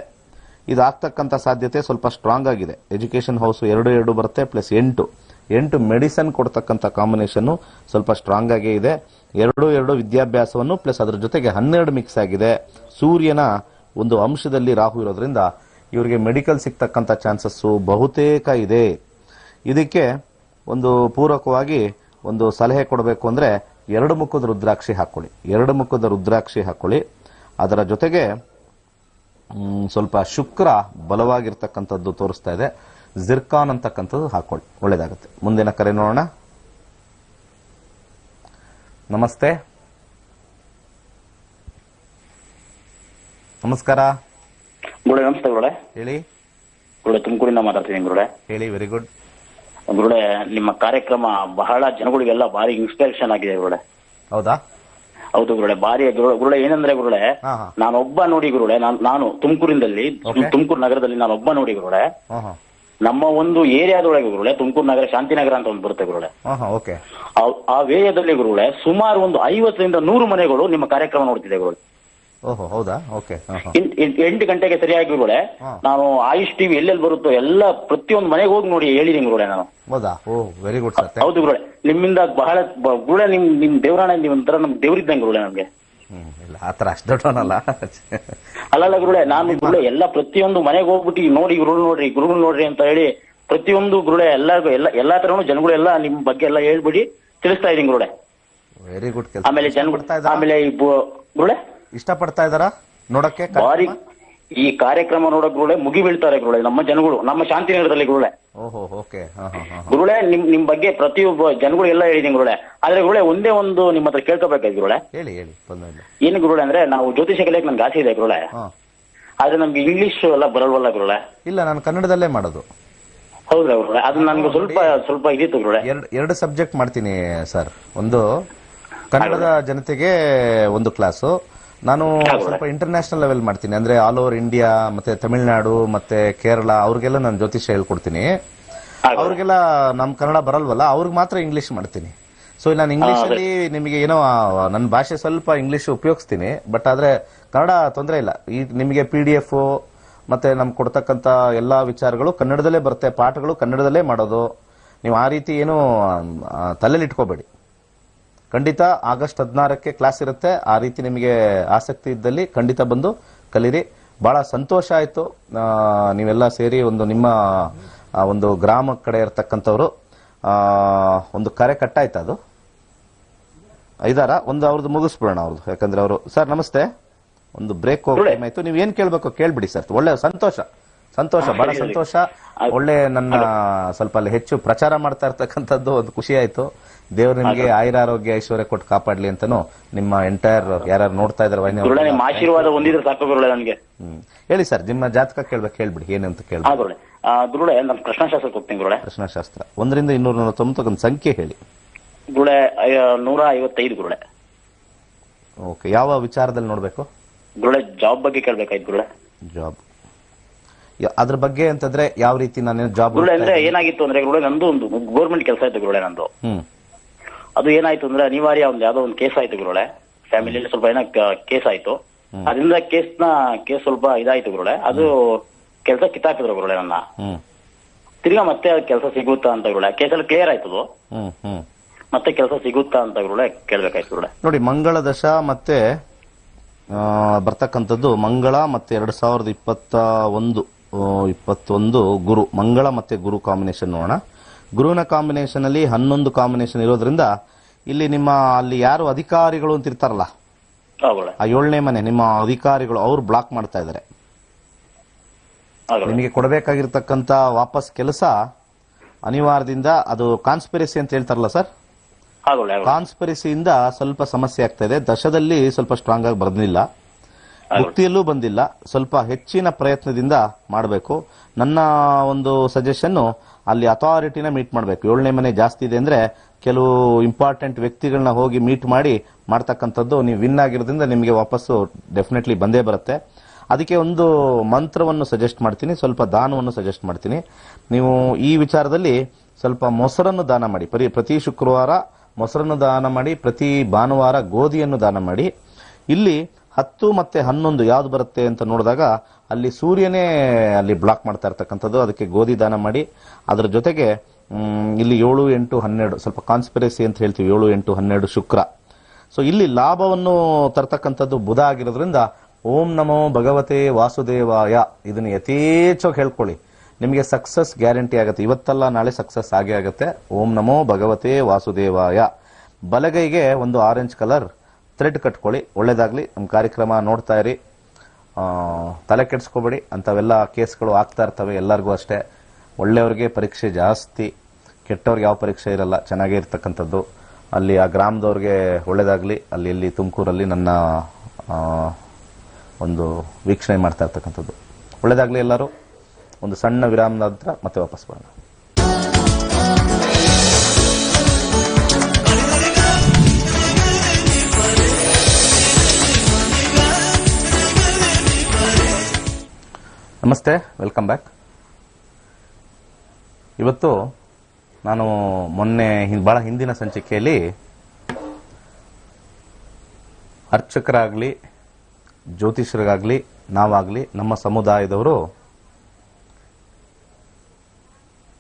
ಇದಾಗ್ತಕ್ಕಂಥ ಸಾಧ್ಯತೆ ಸ್ವಲ್ಪ ಸ್ಟ್ರಾಂಗ್ ಆಗಿದೆ. ಎಜುಕೇಶನ್ ಹೌಸ್ 2 2 ಬರುತ್ತೆ, ಪ್ಲಸ್ 8 ಮೆಡಿಸನ್ ಕೊಡ್ತಕ್ಕಂಥ ಕಾಂಬಿನೇಷನ್ ಸ್ವಲ್ಪ ಸ್ಟ್ರಾಂಗ್ ಆಗೇ ಇದೆ. 2 2 ವಿದ್ಯಾಭ್ಯಾಸವನ್ನು ಪ್ಲಸ್ ಅದರ ಜೊತೆಗೆ 12 ಮಿಕ್ಸ್ ಆಗಿದೆ. ಸೂರ್ಯನ ಒಂದು ಅಂಶದಲ್ಲಿ ರಾಹು ಇರೋದ್ರಿಂದ ಇವರಿಗೆ ಮೆಡಿಕಲ್ ಸಿಗ್ತಕ್ಕಂಥ ಚಾನ್ಸಸ್ ಬಹುತೇಕ ಇದೆ. ಇದಕ್ಕೆ ಒಂದು ಪೂರಕವಾಗಿ ಒಂದು ಸಲಹೆ ಕೊಡಬೇಕು ಅಂದ್ರೆ 2 ಮುಖದ ರುದ್ರಾಕ್ಷಿ ಹಾಕೊಳ್ಳಿ. 2 ಮುಖದ ರುದ್ರಾಕ್ಷಿ ಹಾಕೊಳ್ಳಿ. ಅದರ ಜೊತೆಗೆ ಸ್ವಲ್ಪ ಶುಕ್ರ ಬಲವಾಗಿರ್ತಕ್ಕಂಥದ್ದು ತೋರಿಸ್ತಾ ಇದೆ. ಜಿರ್ಕಾನ್ ಅಂತಕ್ಕಂಥದ್ದು ಹಾಕೊಳ್ಳಿ, ಒಳ್ಳೇದಾಗುತ್ತೆ. ಮುಂದಿನ ಕರೆ ನೋಡೋಣ. ನಮಸ್ತೆ. ನಮಸ್ಕಾರ. ಗುರುಡೆ ನಮಸ್ತೆ ಗುರುಡೆ. ಹೇಳಿ. ಗುರುಡೆ ತುಮಕೂರಿಂದ ಮಾತಾಡ್ತೀನಿ ಗುರುಡೆ. ಹೇಳಿ. ವೆರಿ ಗುಡ್ ಗುರುಡೆ. ನಿಮ್ಮ ಕಾರ್ಯಕ್ರಮ ಬಹಳ ಜನಗಳಿಗೆಲ್ಲ ಭಾರಿ ಇನ್ಸ್ಪಿರೇಷನ್ ಆಗಿದೆ ಗುರುಡೆ. ಹೌದಾ? ಹೌದು ಗುರುಡೆ, ಭಾರಿ ಗುರುಡೆ. ಏನಂದ್ರೆ ಗುರುಡೆ, ನಾನೊಬ್ಬ ನೋಡಿ ಗುರುಡೆ, ನಾನು ತುಮಕೂರಿಂದಲ್ಲಿ ತುಮಕೂರು ನಗರದಲ್ಲಿ ನಾನೊಬ್ಬ ನೋಡಿ ಗುರುಡೆ, ನಮ್ಮ ಒಂದು ಏರಿಯಾದೊಳಗೆ ಗುರುಳೆ ತುಮಕೂರು ನಗರ ಶಾಂತಿನಗರ ಅಂತ ಒಂದು ಬರುತ್ತೆ ಗುರುಳೆ. ಓಕೆ. ಆ ಏರಿಯಾದಲ್ಲಿ ಗುರುಳೆ ಸುಮಾರು ಒಂದು 50ರಿಂದ 100 ಮನೆಗಳು ನಿಮ್ಮ ಕಾರ್ಯಕ್ರಮ ನೋಡ್ತಿದೆ ಗುರುಳೆ. ಓಹೋ, ಹೌದಾ? ಓಕೆ. 8 ಗಂಟೆಗೆ ಸರಿಯಾಗಿ ಗುರುಳೆ ನಾನು ಆಯುಷ್ ಟಿವಿ ಎಲ್ಲೆಲ್ಲಿ ಬರುತ್ತೋ ಎಲ್ಲ ಪ್ರತಿಯೊಂದು ಮನೆಗೆ ಹೋಗಿ ನೋಡಿ ಹೇಳಿದೀನಿ ಗುರುಳೆ ನಾನು. ಹೌದಾ? ಓ, ವೆರಿ ಗುಡ್ ಸರ್. ಹೌದು ಗುರುಳೆ, ನಿಮ್ಮಿಂದ ಬಹಳ ಗುರುಳೆ ನಿಮ್ ದೇವರಾಣ, ನೀವು ಒಂಥರ ನಮ್ ದೇವ್ರಿದ್ದಂಗೆ ಗುರುಳೆ ನಮ್ಗೆ. ಇಲ್ಲ, ಆತರ ಅಷ್ಟು ದೊಡ್ಡವನಲ್ಲ. ಅಲ್ಲಲ್ಲ ಗುರುಳೆ, ನಾನು ಗುರುಳೆ ಎಲ್ಲ ಪ್ರತಿಯೊಂದು ಮನೆಗೆ ಹೋಗ್ಬಿಟ್ಟು ನೋಡಿ ಗುರುಗಳು ನೋಡ್ರಿ ಅಂತ ಹೇಳಿ ಪ್ರತಿಯೊಂದು ಗುರುಳೆ ಎಲ್ಲರಿಗೂ ಎಲ್ಲಾ ತರನು ಜನಗಳೆಲ್ಲ ನಿಮ್ ಬಗ್ಗೆ ಎಲ್ಲ ಹೇಳ್ಬಿಡಿ ತಿಳಿಸ್ತಾ ಇದೀನಿ ಗುರುಳೆ. ವೆರಿ ಗುಡ್ ಕೆಲಸ. ಆಮೇಲೆ ಆಮೇಲೆ ಗುರುಳೆ ಇಷ್ಟಪಡ್ತಾ ಇದಾರ ನೋಡಕ್ಕೆ ಬಾರಿ ಈ ಕಾರ್ಯಕ್ರಮ ನೋಡಕ್ ಗುರುಳೆ ಮುಗಿ ಬೀಳ್ತಾರೆ ಗುರುಳೆ ನಮ್ಮ ಜನಗಳು, ನಮ್ಮ ಶಾಂತಿನಗರದಲ್ಲಿ ಗುರುಳೆ. ಓಹೋ, ಓಕೆ. ಗುರುಳೆ ನಿಮ್ ಬಗ್ಗೆ ಪ್ರತಿಯೊಬ್ಬ ಜನಗಳು ಎಲ್ಲ ಹೇಳಿದೀನಿ ಗುರುಳೆ. ಆದ್ರೆ ಗುರುಳೆ ಒಂದೇ ಒಂದು ನಿಮ್ಮ ಹತ್ರ ಕೇಳ್ಕೋಬೇಕಾಯ್ತು ಗುರುಳೆ. ಹೇಳಿ. ಏನು ಗುರುಳೆ ಅಂದ್ರೆ, ನಾವು ಜ್ಯೋತಿಷ ಕಲಿಯಕ್ಕೆ ನನ್ಗೆ ಆಸೆ ಇದೆ ಗುರುಳೆ. ಆದ್ರೆ ನಮ್ಗೆ ಇಂಗ್ಲಿಷ್ ಎಲ್ಲ ಬರಲ್ವಲ್ಲ ಗುರುಳೆ. ಇಲ್ಲ, ನಾನು ಕನ್ನಡದಲ್ಲೇ ಮಾಡೋದು. ಹೌದಾ ಗುರುಳೆ? ಅದು ನನ್ಗೆ ಸ್ವಲ್ಪ ಇದಿತ್ತು ಗುರುಳೆ. ಎರಡು ಸಬ್ಜೆಕ್ಟ್ ಮಾಡ್ತೀನಿ ಸರ್. ಒಂದು ಕನ್ನಡದ ಜನತೆಗೆ ಒಂದು ಕ್ಲಾಸು, ನಾನು ಸ್ವಲ್ಪ ಇಂಟರ್ನ್ಯಾಷನಲ್ ಲೆವೆಲ್ ಮಾಡ್ತೀನಿ. ಅಂದ್ರೆ ಆಲ್ ಓವರ್ ಇಂಡಿಯಾ ಮತ್ತೆ ತಮಿಳುನಾಡು ಮತ್ತೆ ಕೇರಳ ಅವ್ರಿಗೆಲ್ಲ ನಾನು ಜ್ಯೋತಿಷ್ಯ ಹೇಳ್ಕೊಡ್ತೀನಿ. ಅವ್ರಿಗೆಲ್ಲ ನಮ್ ಕನ್ನಡ ಬರಲ್ವಲ್ಲ, ಅವ್ರಿಗೆ ಮಾತ್ರ ಇಂಗ್ಲಿಷ್ ಮಾಡ್ತೀನಿ. ಸೊ ನಾನು ಇಂಗ್ಲಿಷ್ ಅಲ್ಲಿ ನಿಮಗೆ ಏನೋ ನನ್ನ ಭಾಷೆ ಸ್ವಲ್ಪ ಇಂಗ್ಲಿಷ್ ಉಪಯೋಗಿಸ್ತೀನಿ, ಬಟ್ ಆದ್ರೆ ಕನ್ನಡ ತೊಂದರೆ ಇಲ್ಲ. ಈ ನಿಮಗೆ PDF ಮತ್ತೆ ನಮ್ಗೆ ಕೊಡ್ತಕ್ಕಂತ ಎಲ್ಲಾ ವಿಚಾರಗಳು ಕನ್ನಡದಲ್ಲೇ ಬರುತ್ತೆ, ಪಾಠಗಳು ಕನ್ನಡದಲ್ಲೇ ಮಾಡೋದು. ನೀವು ಆ ರೀತಿ ಏನು ತಲೆಯಲ್ಲಿ ಇಟ್ಕೋಬೇಡಿ. ಖಂಡಿತ ಆಗಸ್ಟ್ 16ಕ್ಕೆ ಕ್ಲಾಸ್ ಇರುತ್ತೆ. ಆ ರೀತಿ ನಿಮಗೆ ಆಸಕ್ತಿ ಇದ್ದಲ್ಲಿ ಖಂಡಿತ ಬಂದು ಕಲೀರಿ. ಬಹಳ ಸಂತೋಷ ಆಯ್ತು ನೀವೆಲ್ಲ ಸೇರಿ ಒಂದು ನಿಮ್ಮ ಒಂದು ಗ್ರಾಮ ಕಡೆ ಇರತಕ್ಕಂಥವ್ರು ಒಂದು ಕರೆ ಕಟ್ಟಾಯ್ತು. ಅದು ಐದಾರ ಒಂದು ಅವ್ರದ್ದು ಮುಗಿಸ್ಬಿಡೋಣ ಅವ್ರದ್ದು, ಯಾಕಂದ್ರೆ ಅವರು. ಸರ್ ನಮಸ್ತೆ, ಒಂದು ಬ್ರೇಕ್ ಟೈಮ್ ಆಯ್ತು. ನೀವ್ ಏನ್ ಕೇಳ್ಬೇಕು ಕೇಳ್ಬಿಡಿ ಸರ್. ಒಳ್ಳೆ ಸಂತೋಷ, ಬಹಳ ಸಂತೋಷ. ಒಳ್ಳೆ ನನ್ನ ಸ್ವಲ್ಪ ಅಲ್ಲಿ ಹೆಚ್ಚು ಪ್ರಚಾರ ಮಾಡ್ತಾ ಇರ್ತಕ್ಕಂಥದ್ದು ಒಂದು ಖುಷಿ ಆಯ್ತು. ದೇವ್ರು ನಿಮ್ಗೆ ಆಯುರಾರೋಗ್ಯ ಐಶ್ವರ್ಯ ಕೊಟ್ಟು ಕಾಪಾಡ್ಲಿ ಅಂತಾನು ನಿಮ್ಮ ಎಂಟೈರ್ ಯಾರು ನೋಡ್ತಾ ಇದಾರೆ ಆಶೀರ್ವಾದ ಹೊಂದಿದ್ರೆ ಸಾಕು ಗುರುಳೆ ನನಗೆ. ಹೇಳಿ ಸರ್, ನಿಮ್ಮ ಜಾತಕ ಕೇಳ್ಬೇಕು, ಹೇಳ್ಬಿಡಿ ಏನಂತ ಕೇಳಿ. ಗುರುಳೆ ನಾನು ಪ್ರಶ್ನಾಶಾಸ್ತ್ರಕ್ಕೆ ಹೋಗ್ತೀನಿ ಗುರುಳೆ. ಪ್ರಶ್ನಾಶಾಸ್ತ್ರ 1 ರಿಂದ 299 ಒಂದು ಸಂಖ್ಯೆ ಹೇಳಿ ಗುರುಳೆ. 155 ಗುರುಳೆ. ಓಕೆ. ಯಾವ ವಿಚಾರದಲ್ಲಿ ನೋಡ್ಬೇಕು ಗುರುಳೆ? ಜಾಬ್ ಬಗ್ಗೆ ಕೇಳ್ಬೇಕಾಯ್ತು ಗುರುಳೆ. ಜಾಬ್ ಅದ್ರ ಬಗ್ಗೆ ಅಂತಂದ್ರೆ ಯಾವ ರೀತಿ ನಾನು ಜಾಬ್ ಗುರುಳೆ ಅಂದ್ರೆ ಏನಾಗಿತ್ತು ಅಂದ್ರೆ ಗುರುಳೆ, ನಂದು ಒಂದು ಗೌರ್ಮೆಂಟ್ ಕೆಲಸ ಆಯ್ತು ಗುರುಳೆ ನಂದು. ಅದು ಏನಾಯ್ತು ಅಂದ್ರೆ ಅನಿವಾರ್ಯ ಒಂದು ಯಾವ್ದೋ ಒಂದು ಕೇಸ್ ಆಯ್ತು ಗುರುಳೆ. ಫ್ಯಾಮಿಲಿಯಲ್ಲಿ ಸ್ವಲ್ಪ ಏನೋ ಕೇಸ್ ಆಯ್ತು. ಅದರಿಂದ ಕೇಸ್ ಸ್ವಲ್ಪ ಇದಾಯ್ತು ಗುರುಳೆ. ಅದು ಕೆಲಸ ಕಿತ್ತಾಕಿದ್ರು ಗುರುಳೆ ನನ್ನ. ತಿರ್ಗಾ ಮತ್ತೆ ಕೆಲಸ ಸಿಗುತ್ತಾ ಅಂತ ಗುರುಳೆ. ಕೇಸಲ್ಲಿ ಕ್ಲಿಯರ್ ಆಯ್ತದು, ಮತ್ತೆ ಕೆಲಸ ಸಿಗುತ್ತಾ ಅಂತ ಗುರುಳೆ ಕೇಳ್ಬೇಕಾಯ್ತು ಗುರುಳೆ. ನೋಡಿ, ಮಂಗಳ ದಶ ಮತ್ತೆ ಬರ್ತಕ್ಕಂಥದ್ದು ಮಂಗಳ ಮತ್ತೆ 2021 ಗುರು, ಮಂಗಳ ಮತ್ತೆ ಗುರು ಕಾಂಬಿನೇಷನ್ ನೋಡೋಣ. ಗುರುವಿನ ಕಾಂಬಿನೇಷನ್ ಅಲ್ಲಿ 11 ಕಾಂಬಿನೇಷನ್ ಇರೋದ್ರಿಂದ ಇಲ್ಲಿ ನಿಮ್ಮ ಅಲ್ಲಿ ಯಾರು ಅಧಿಕಾರಿಗಳು ಅಂತ ಇರ್ತಾರಲ್ಲ, ಆ 7ನೇ ಮನೆ ನಿಮ್ಮ ಅಧಿಕಾರಿಗಳು ಅವ್ರು ಬ್ಲಾಕ್ ಮಾಡ್ತಾ ಇದಾರೆ. ನಿಮಗೆ ಕೊಡಬೇಕಾಗಿರ್ತಕ್ಕಂಥ ವಾಪಸ್ ಕೆಲಸ ಅನಿವಾರ್ಯದಿಂದ ಅದು ಕಾನ್ಸ್ಪಿರಸಿ ಅಂತ ಹೇಳ್ತಾರಲ್ಲ ಸರ್, ಕಾನ್ಸ್ಪಿರಸಿಯಿಂದ ಸ್ವಲ್ಪ ಸಮಸ್ಯೆ ಆಗ್ತಾ ಇದೆ. ದಶದಲ್ಲಿ ಸ್ವಲ್ಪ ಸ್ಟ್ರಾಂಗ್ ಆಗಿ ಬರ್ದಿಲ್ಲ, ಮುಕ್ತಿಯಲ್ಲೂ ಬಂದಿಲ್ಲ. ಸ್ವಲ್ಪ ಹೆಚ್ಚಿನ ಪ್ರಯತ್ನದಿಂದ ಮಾಡಬೇಕು. ನನ್ನ ಒಂದು ಸಜೆಷನ್ ಅಲ್ಲಿ ಅಥಾರಿಟಿನ ಮೀಟ್ ಮಾಡಬೇಕು. 7ನೇ ಮನೆ ಜಾಸ್ತಿ ಇದೆ ಅಂದ್ರೆ ಕೆಲವು ಇಂಪಾರ್ಟೆಂಟ್ ವ್ಯಕ್ತಿಗಳನ್ನ ಹೋಗಿ ಮೀಟ್ ಮಾಡಿ ಮಾಡ್ತಕ್ಕಂಥದ್ದು. ನೀವು ವಿನ್ ಆಗಿರೋದ್ರಿಂದ ನಿಮಗೆ ವಾಪಸ್ಸು ಡೆಫಿನೆಟ್ಲಿ ಬಂದೇ ಬರುತ್ತೆ. ಅದಕ್ಕೆ ಒಂದು ಮಂತ್ರವನ್ನು ಸಜೆಸ್ಟ್ ಮಾಡ್ತೀನಿ, ಸ್ವಲ್ಪ ದಾನವನ್ನು ಸಜೆಸ್ಟ್ ಮಾಡ್ತೀನಿ. ನೀವು ಈ ವಿಚಾರದಲ್ಲಿ ಸ್ವಲ್ಪ ಮೊಸರನ್ನು ದಾನ ಮಾಡಿ. ಪ್ರತಿ ಶುಕ್ರವಾರ ಮೊಸರನ್ನು ದಾನ ಮಾಡಿ, ಪ್ರತಿ ಭಾನುವಾರ ಗೋಧಿಯನ್ನು ದಾನ ಮಾಡಿ. ಇಲ್ಲಿ 10 ಮತ್ತೆ 11 ಯಾವ್ದು ಬರುತ್ತೆ ಅಂತ ನೋಡಿದಾಗ ಅಲ್ಲಿ ಸೂರ್ಯನೇ ಅಲ್ಲಿ ಬ್ಲಾಕ್ ಮಾಡ್ತಾ ಇರ್ತಕ್ಕಂಥದ್ದು. ಅದಕ್ಕೆ ಗೋಧಿ ದಾನ ಮಾಡಿ. ಅದರ ಜೊತೆಗೆ ಇಲ್ಲಿ 7, 8, 12 ಸ್ವಲ್ಪ ಕಾನ್ಸ್ಪಿರಸಿ ಅಂತ ಹೇಳ್ತೀವಿ. 7, 8, 12 ಶುಕ್ರ. ಸೊ ಇಲ್ಲಿ ಲಾಭವನ್ನು ತರ್ತಕ್ಕಂಥದ್ದು ಬುಧ ಆಗಿರೋದ್ರಿಂದ ಓಂ ನಮೋ ಭಗವತೆ ವಾಸುದೇವಾಯ ಇದನ್ನು ಯಥೇಚ್ಛವಾಗಿ ಹೇಳ್ಕೊಳ್ಳಿ. ನಿಮಗೆ ಸಕ್ಸಸ್ ಗ್ಯಾರಂಟಿ ಆಗುತ್ತೆ. ಇವತ್ತಲ್ಲ ನಾಳೆ ಸಕ್ಸಸ್ ಆಗೇ ಆಗುತ್ತೆ. ಓಂ ನಮೋ ಭಗವತೆ ವಾಸುದೇವಾಯ. ಬಲಗೈಗೆ ಒಂದು ಆರೆಂಜ್ ಕಲರ್ ಥ್ರೆಡ್ ಕಟ್ಕೊಳ್ಳಿ. ಒಳ್ಳೇದಾಗ್ಲಿ. ನಮ್ಮ ಕಾರ್ಯಕ್ರಮ ನೋಡ್ತಾ ಇರಿ, ತಲೆ ಕೆಡಿಸ್ಕೋಬೇಡಿ. ಅಂಥವೆಲ್ಲ ಕೇಸ್ಗಳು ಆಗ್ತಾ ಇರ್ತವೆ ಎಲ್ಲರಿಗೂ ಅಷ್ಟೇ. ಒಳ್ಳೆಯವ್ರಿಗೆ ಪರೀಕ್ಷೆ ಜಾಸ್ತಿ, ಕೆಟ್ಟವ್ರಿಗೆ ಯಾವ ಪರೀಕ್ಷೆ ಇರಲ್ಲ, ಚೆನ್ನಾಗೇ ಇರ್ತಕ್ಕಂಥದ್ದು. ಅಲ್ಲಿ ಆ ಗ್ರಾಮದವ್ರಿಗೆ ಒಳ್ಳೇದಾಗ್ಲಿ. ಅಲ್ಲಿ ಇಲ್ಲಿ ತುಮಕೂರಲ್ಲಿ ನನ್ನ ಒಂದು ವೀಕ್ಷಣೆ ಮಾಡ್ತಾ ಇರ್ತಕ್ಕಂಥದ್ದು. ಒಳ್ಳೇದಾಗ್ಲಿ ಎಲ್ಲರೂ. ಒಂದು ಸಣ್ಣ ವಿರಾಮದ ನಂತರ ಮತ್ತೆ ವಾಪಸ್ ಬರೋಣ. ನಮಸ್ತೆ, ವೆಲ್ಕಮ್ ಬ್ಯಾಕ್. ಇವತ್ತು ನಾನು ಮೊನ್ನೆ ಬಹಳ ಹಿಂದಿನ ಸಂಚಿಕೆಯಲ್ಲಿ ಅರ್ಚಕರಾಗಲಿ ಜ್ಯೋತಿಷರಿಗಾಗಲಿ ನಾವಾಗಲಿ ನಮ್ಮ ಸಮುದಾಯದವರು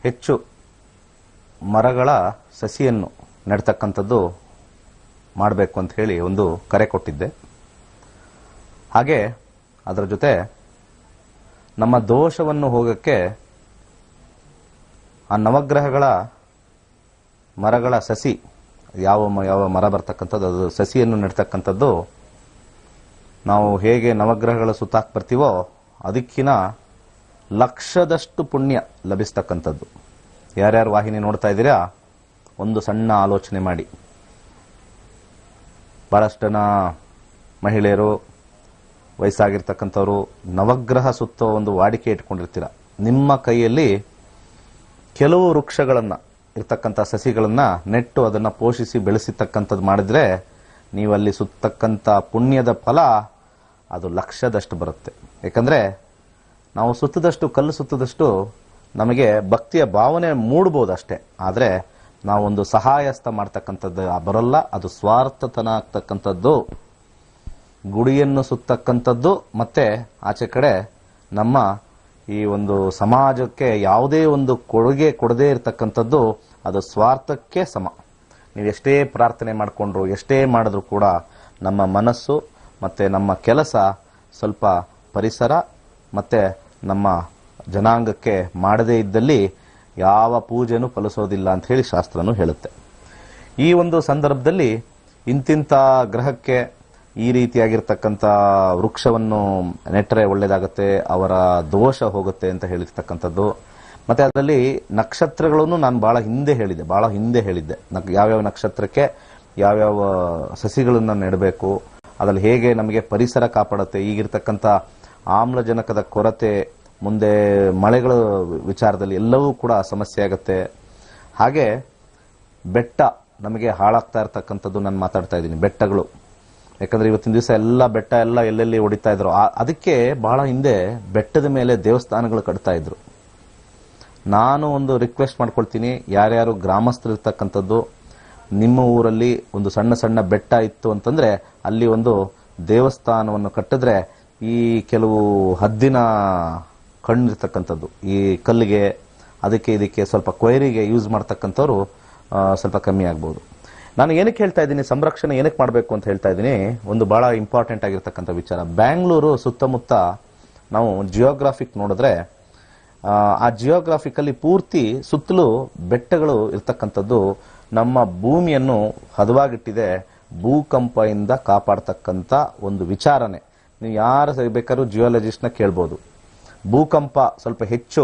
ಹೆಚ್ಚು ಮರಗಳ ಸಸಿಯನ್ನು ನೆಡ್ತಕ್ಕಂಥದ್ದು ಮಾಡಬೇಕು ಅಂತ ಹೇಳಿ ಒಂದು ಕರೆ ಕೊಟ್ಟಿದ್ದೆ. ಹಾಗೆ ಅದರ ಜೊತೆ ನಮ್ಮ ದೋಷವನ್ನು ಹೋಗಕ್ಕೆ ಆ ನವಗ್ರಹಗಳ ಮರಗಳ ಸಸಿ ಯಾವ ಮರ ಬರ್ತಕ್ಕಂಥದ್ದು ಅದು ಸಸಿಯನ್ನು ನೆಡ್ತಕ್ಕಂಥದ್ದು ನಾವು ಹೇಗೆ ನವಗ್ರಹಗಳ ಸುತ್ತಾಕ್ ಬರ್ತೀವೋ ಅದಕ್ಕಿಂತ ಲಕ್ಷದಷ್ಟು ಪುಣ್ಯ ಲಭಿಸ್ತಕ್ಕಂಥದ್ದು. ಯಾರ್ಯಾರು ವಾಹಿನಿ ನೋಡ್ತಾ ಇದ್ದೀರಾ ಒಂದು ಸಣ್ಣ ಆಲೋಚನೆ ಮಾಡಿ. ಬಹಳಷ್ಟು ಜನ ಮಹಿಳೆಯರು ವಯಸ್ಸಾಗಿರ್ತಕ್ಕಂಥವ್ರು ನವಗ್ರಹ ಸುತ್ತೋ ಒಂದು ವಾಡಿಕೆ ಇಟ್ಕೊಂಡಿರ್ತೀರ. ನಿಮ್ಮ ಕೈಯಲ್ಲಿ ಕೆಲವು ವೃಕ್ಷಗಳನ್ನ ಇರ್ತಕ್ಕಂಥ ಸಸಿಗಳನ್ನ ನೆಟ್ಟು ಅದನ್ನ ಪೋಷಿಸಿ ಬೆಳೆಸಿರ್ತಕ್ಕಂಥದ್ದು ಮಾಡಿದ್ರೆ ನೀವಲ್ಲಿ ಸುತ್ತಕ್ಕಂಥ ಪುಣ್ಯದ ಫಲ ಅದು ಲಕ್ಷದಷ್ಟು ಬರುತ್ತೆ. ಯಾಕಂದ್ರೆ ನಾವು ಸುತ್ತದಷ್ಟು ಕಲ್ಲು ಸುತ್ತದಷ್ಟು ನಮಗೆ ಭಕ್ತಿಯ ಭಾವನೆ ಮೂಡಬಹುದು ಅಷ್ಟೇ. ಆದರೆ ನಾವೊಂದು ಸಹಾಯಸ್ತ ಮಾಡ್ತಕ್ಕಂಥದ್ದು ಬರಲ್ಲ, ಅದು ಸ್ವಾರ್ಥತನ ಆಗ್ತಕ್ಕಂಥದ್ದು. ಗುಡಿಯನ್ನು ಸುತ್ತಕ್ಕಂಥದ್ದು ಮತ್ತೆ ಆಚೆ ಕಡೆ ನಮ್ಮ ಈ ಒಂದು ಸಮಾಜಕ್ಕೆ ಯಾವುದೇ ಒಂದು ಕೊಡುಗೆ ಕೊಡದೇ ಇರತಕ್ಕಂಥದ್ದು ಅದು ಸ್ವಾರ್ಥಕ್ಕೆ ಸಮ. ನೀವು ಎಷ್ಟೇ ಪ್ರಾರ್ಥನೆ ಮಾಡಿಕೊಂಡ್ರು ಎಷ್ಟೇ ಮಾಡಿದ್ರು ಕೂಡ ನಮ್ಮ ಮನಸ್ಸು ಮತ್ತೆ ನಮ್ಮ ಕೆಲಸ ಸ್ವಲ್ಪ ಪರಿಸರ ಮತ್ತೆ ನಮ್ಮ ಜನಾಂಗಕ್ಕೆ ಮಾಡದೇ ಇದ್ದಲ್ಲಿ ಯಾವ ಪೂಜೆನೂ ಫಲಿಸೋದಿಲ್ಲ ಅಂತ ಹೇಳಿ ಶಾಸ್ತ್ರನೂ ಹೇಳುತ್ತೆ. ಈ ಒಂದು ಸಂದರ್ಭದಲ್ಲಿ ಇಂತಿಂಥ ಗ್ರಹಕ್ಕೆ ಈ ರೀತಿಯಾಗಿರ್ತಕ್ಕಂಥ ವೃಕ್ಷವನ್ನು ನೆಟ್ಟರೆ ಒಳ್ಳೇದಾಗತ್ತೆ, ಅವರ ದೋಷ ಹೋಗುತ್ತೆ ಅಂತ ಹೇಳಿರ್ತಕ್ಕಂಥದ್ದು. ಮತ್ತೆ ಅದರಲ್ಲಿ ನಕ್ಷತ್ರಗಳನ್ನು ನಾನು ಬಹಳ ಹಿಂದೆ ಹೇಳಿದ್ದೆ ಯಾವ್ಯಾವ ನಕ್ಷತ್ರಕ್ಕೆ ಯಾವ್ಯಾವ ಸಸಿಗಳನ್ನು ನೆಡಬೇಕು, ಅದ್ರಲ್ಲಿ ಹೇಗೆ ನಮಗೆ ಪರಿಸರ ಕಾಪಾಡುತ್ತೆ. ಈಗಿರ್ತಕ್ಕಂಥ ಆಮ್ಲಜನಕದ ಕೊರತೆ, ಮುಂದೆ ಮಳೆಗಳ ವಿಚಾರದಲ್ಲಿ ಎಲ್ಲವೂ ಕೂಡ ಸಮಸ್ಯೆ ಆಗುತ್ತೆ. ಹಾಗೆ ಬೆಟ್ಟ ನಮಗೆ ಹಾಳಾಗ್ತಾ ಇರ್ತಕ್ಕಂಥದ್ದು ನಾನು ಮಾತಾಡ್ತಾ ಇದ್ದೀನಿ. ಬೆಟ್ಟಗಳು, ಯಾಕಂದ್ರೆ ಇವತ್ತಿನ ದಿವಸ ಎಲ್ಲ ಬೆಟ್ಟ ಎಲ್ಲ ಎಲ್ಲೆಲ್ಲಿ ಹೊಡಿತಾ ಇದ್ರು. ಅದಕ್ಕೆ ಬಹಳ ಹಿಂದೆ ಬೆಟ್ಟದ ಮೇಲೆ ದೇವಸ್ಥಾನಗಳು ಕಟ್ತಾ ಇದ್ರು. ನಾನು ಒಂದು ರಿಕ್ವೆಸ್ಟ್ ಮಾಡ್ಕೊಳ್ತೀನಿ, ಯಾರ್ಯಾರು ಗ್ರಾಮಸ್ಥರು ಇರ್ತಕ್ಕಂಥದ್ದು ನಿಮ್ಮ ಊರಲ್ಲಿ ಒಂದು ಸಣ್ಣ ಸಣ್ಣ ಬೆಟ್ಟ ಇತ್ತು ಅಂತಂದ್ರೆ ಅಲ್ಲಿ ಒಂದು ದೇವಸ್ಥಾನವನ್ನು ಕಟ್ಟಿದ್ರೆ ಈ ಕೆಲವು ಹದ್ದಿನ ಕಣ್ಣಿರ್ತಕ್ಕಂಥದ್ದು ಈ ಕಲ್ಲಿಗೆ ಅದಕ್ಕೆ ಇದಕ್ಕೆ ಸ್ವಲ್ಪ ಕೊಯ್ರಿಗೆ ಯೂಸ್ ಮಾಡ್ತಕ್ಕಂಥವ್ರು ಸ್ವಲ್ಪ ಕಮ್ಮಿ ಆಗ್ಬೋದು. ನಾನು ಏನಕ್ಕೆ ಹೇಳ್ತಾ ಇದ್ದೀನಿ, ಸಂರಕ್ಷಣೆ ಏನಕ್ಕೆ ಮಾಡಬೇಕು ಅಂತ ಹೇಳ್ತಾ ಇದ್ದೀನಿ, ಒಂದು ಬಹಳ ಇಂಪಾರ್ಟೆಂಟ್ ಆಗಿರ್ತಕ್ಕಂಥ ವಿಚಾರ. ಬ್ಯಾಂಗ್ಳೂರು ಸುತ್ತಮುತ್ತ ನಾವು ಜಿಯೋಗ್ರಾಫಿಕ್ ನೋಡಿದ್ರೆ ಆ ಜಿಯೋಗ್ರಾಫಿಕಲ್ಲಿ ಪೂರ್ತಿ ಸುತ್ತಲೂ ಬೆಟ್ಟಗಳು ಇರ್ತಕ್ಕಂಥದ್ದು ನಮ್ಮ ಭೂಮಿಯನ್ನು ಹದವಾಗಿಟ್ಟಿದೆ, ಭೂಕಂಪದಿಂದ ಕಾಪಾಡ್ತಕ್ಕಂಥ ಒಂದು ವಿಚಾರನೆ. ನೀವು ಯಾರು ಬೇಕಾದ್ರೂ ಜಿಯೋಲಜಿಸ್ಟ್ನ ಕೇಳ್ಬೋದು. ಭೂಕಂಪ ಸ್ವಲ್ಪ ಹೆಚ್ಚು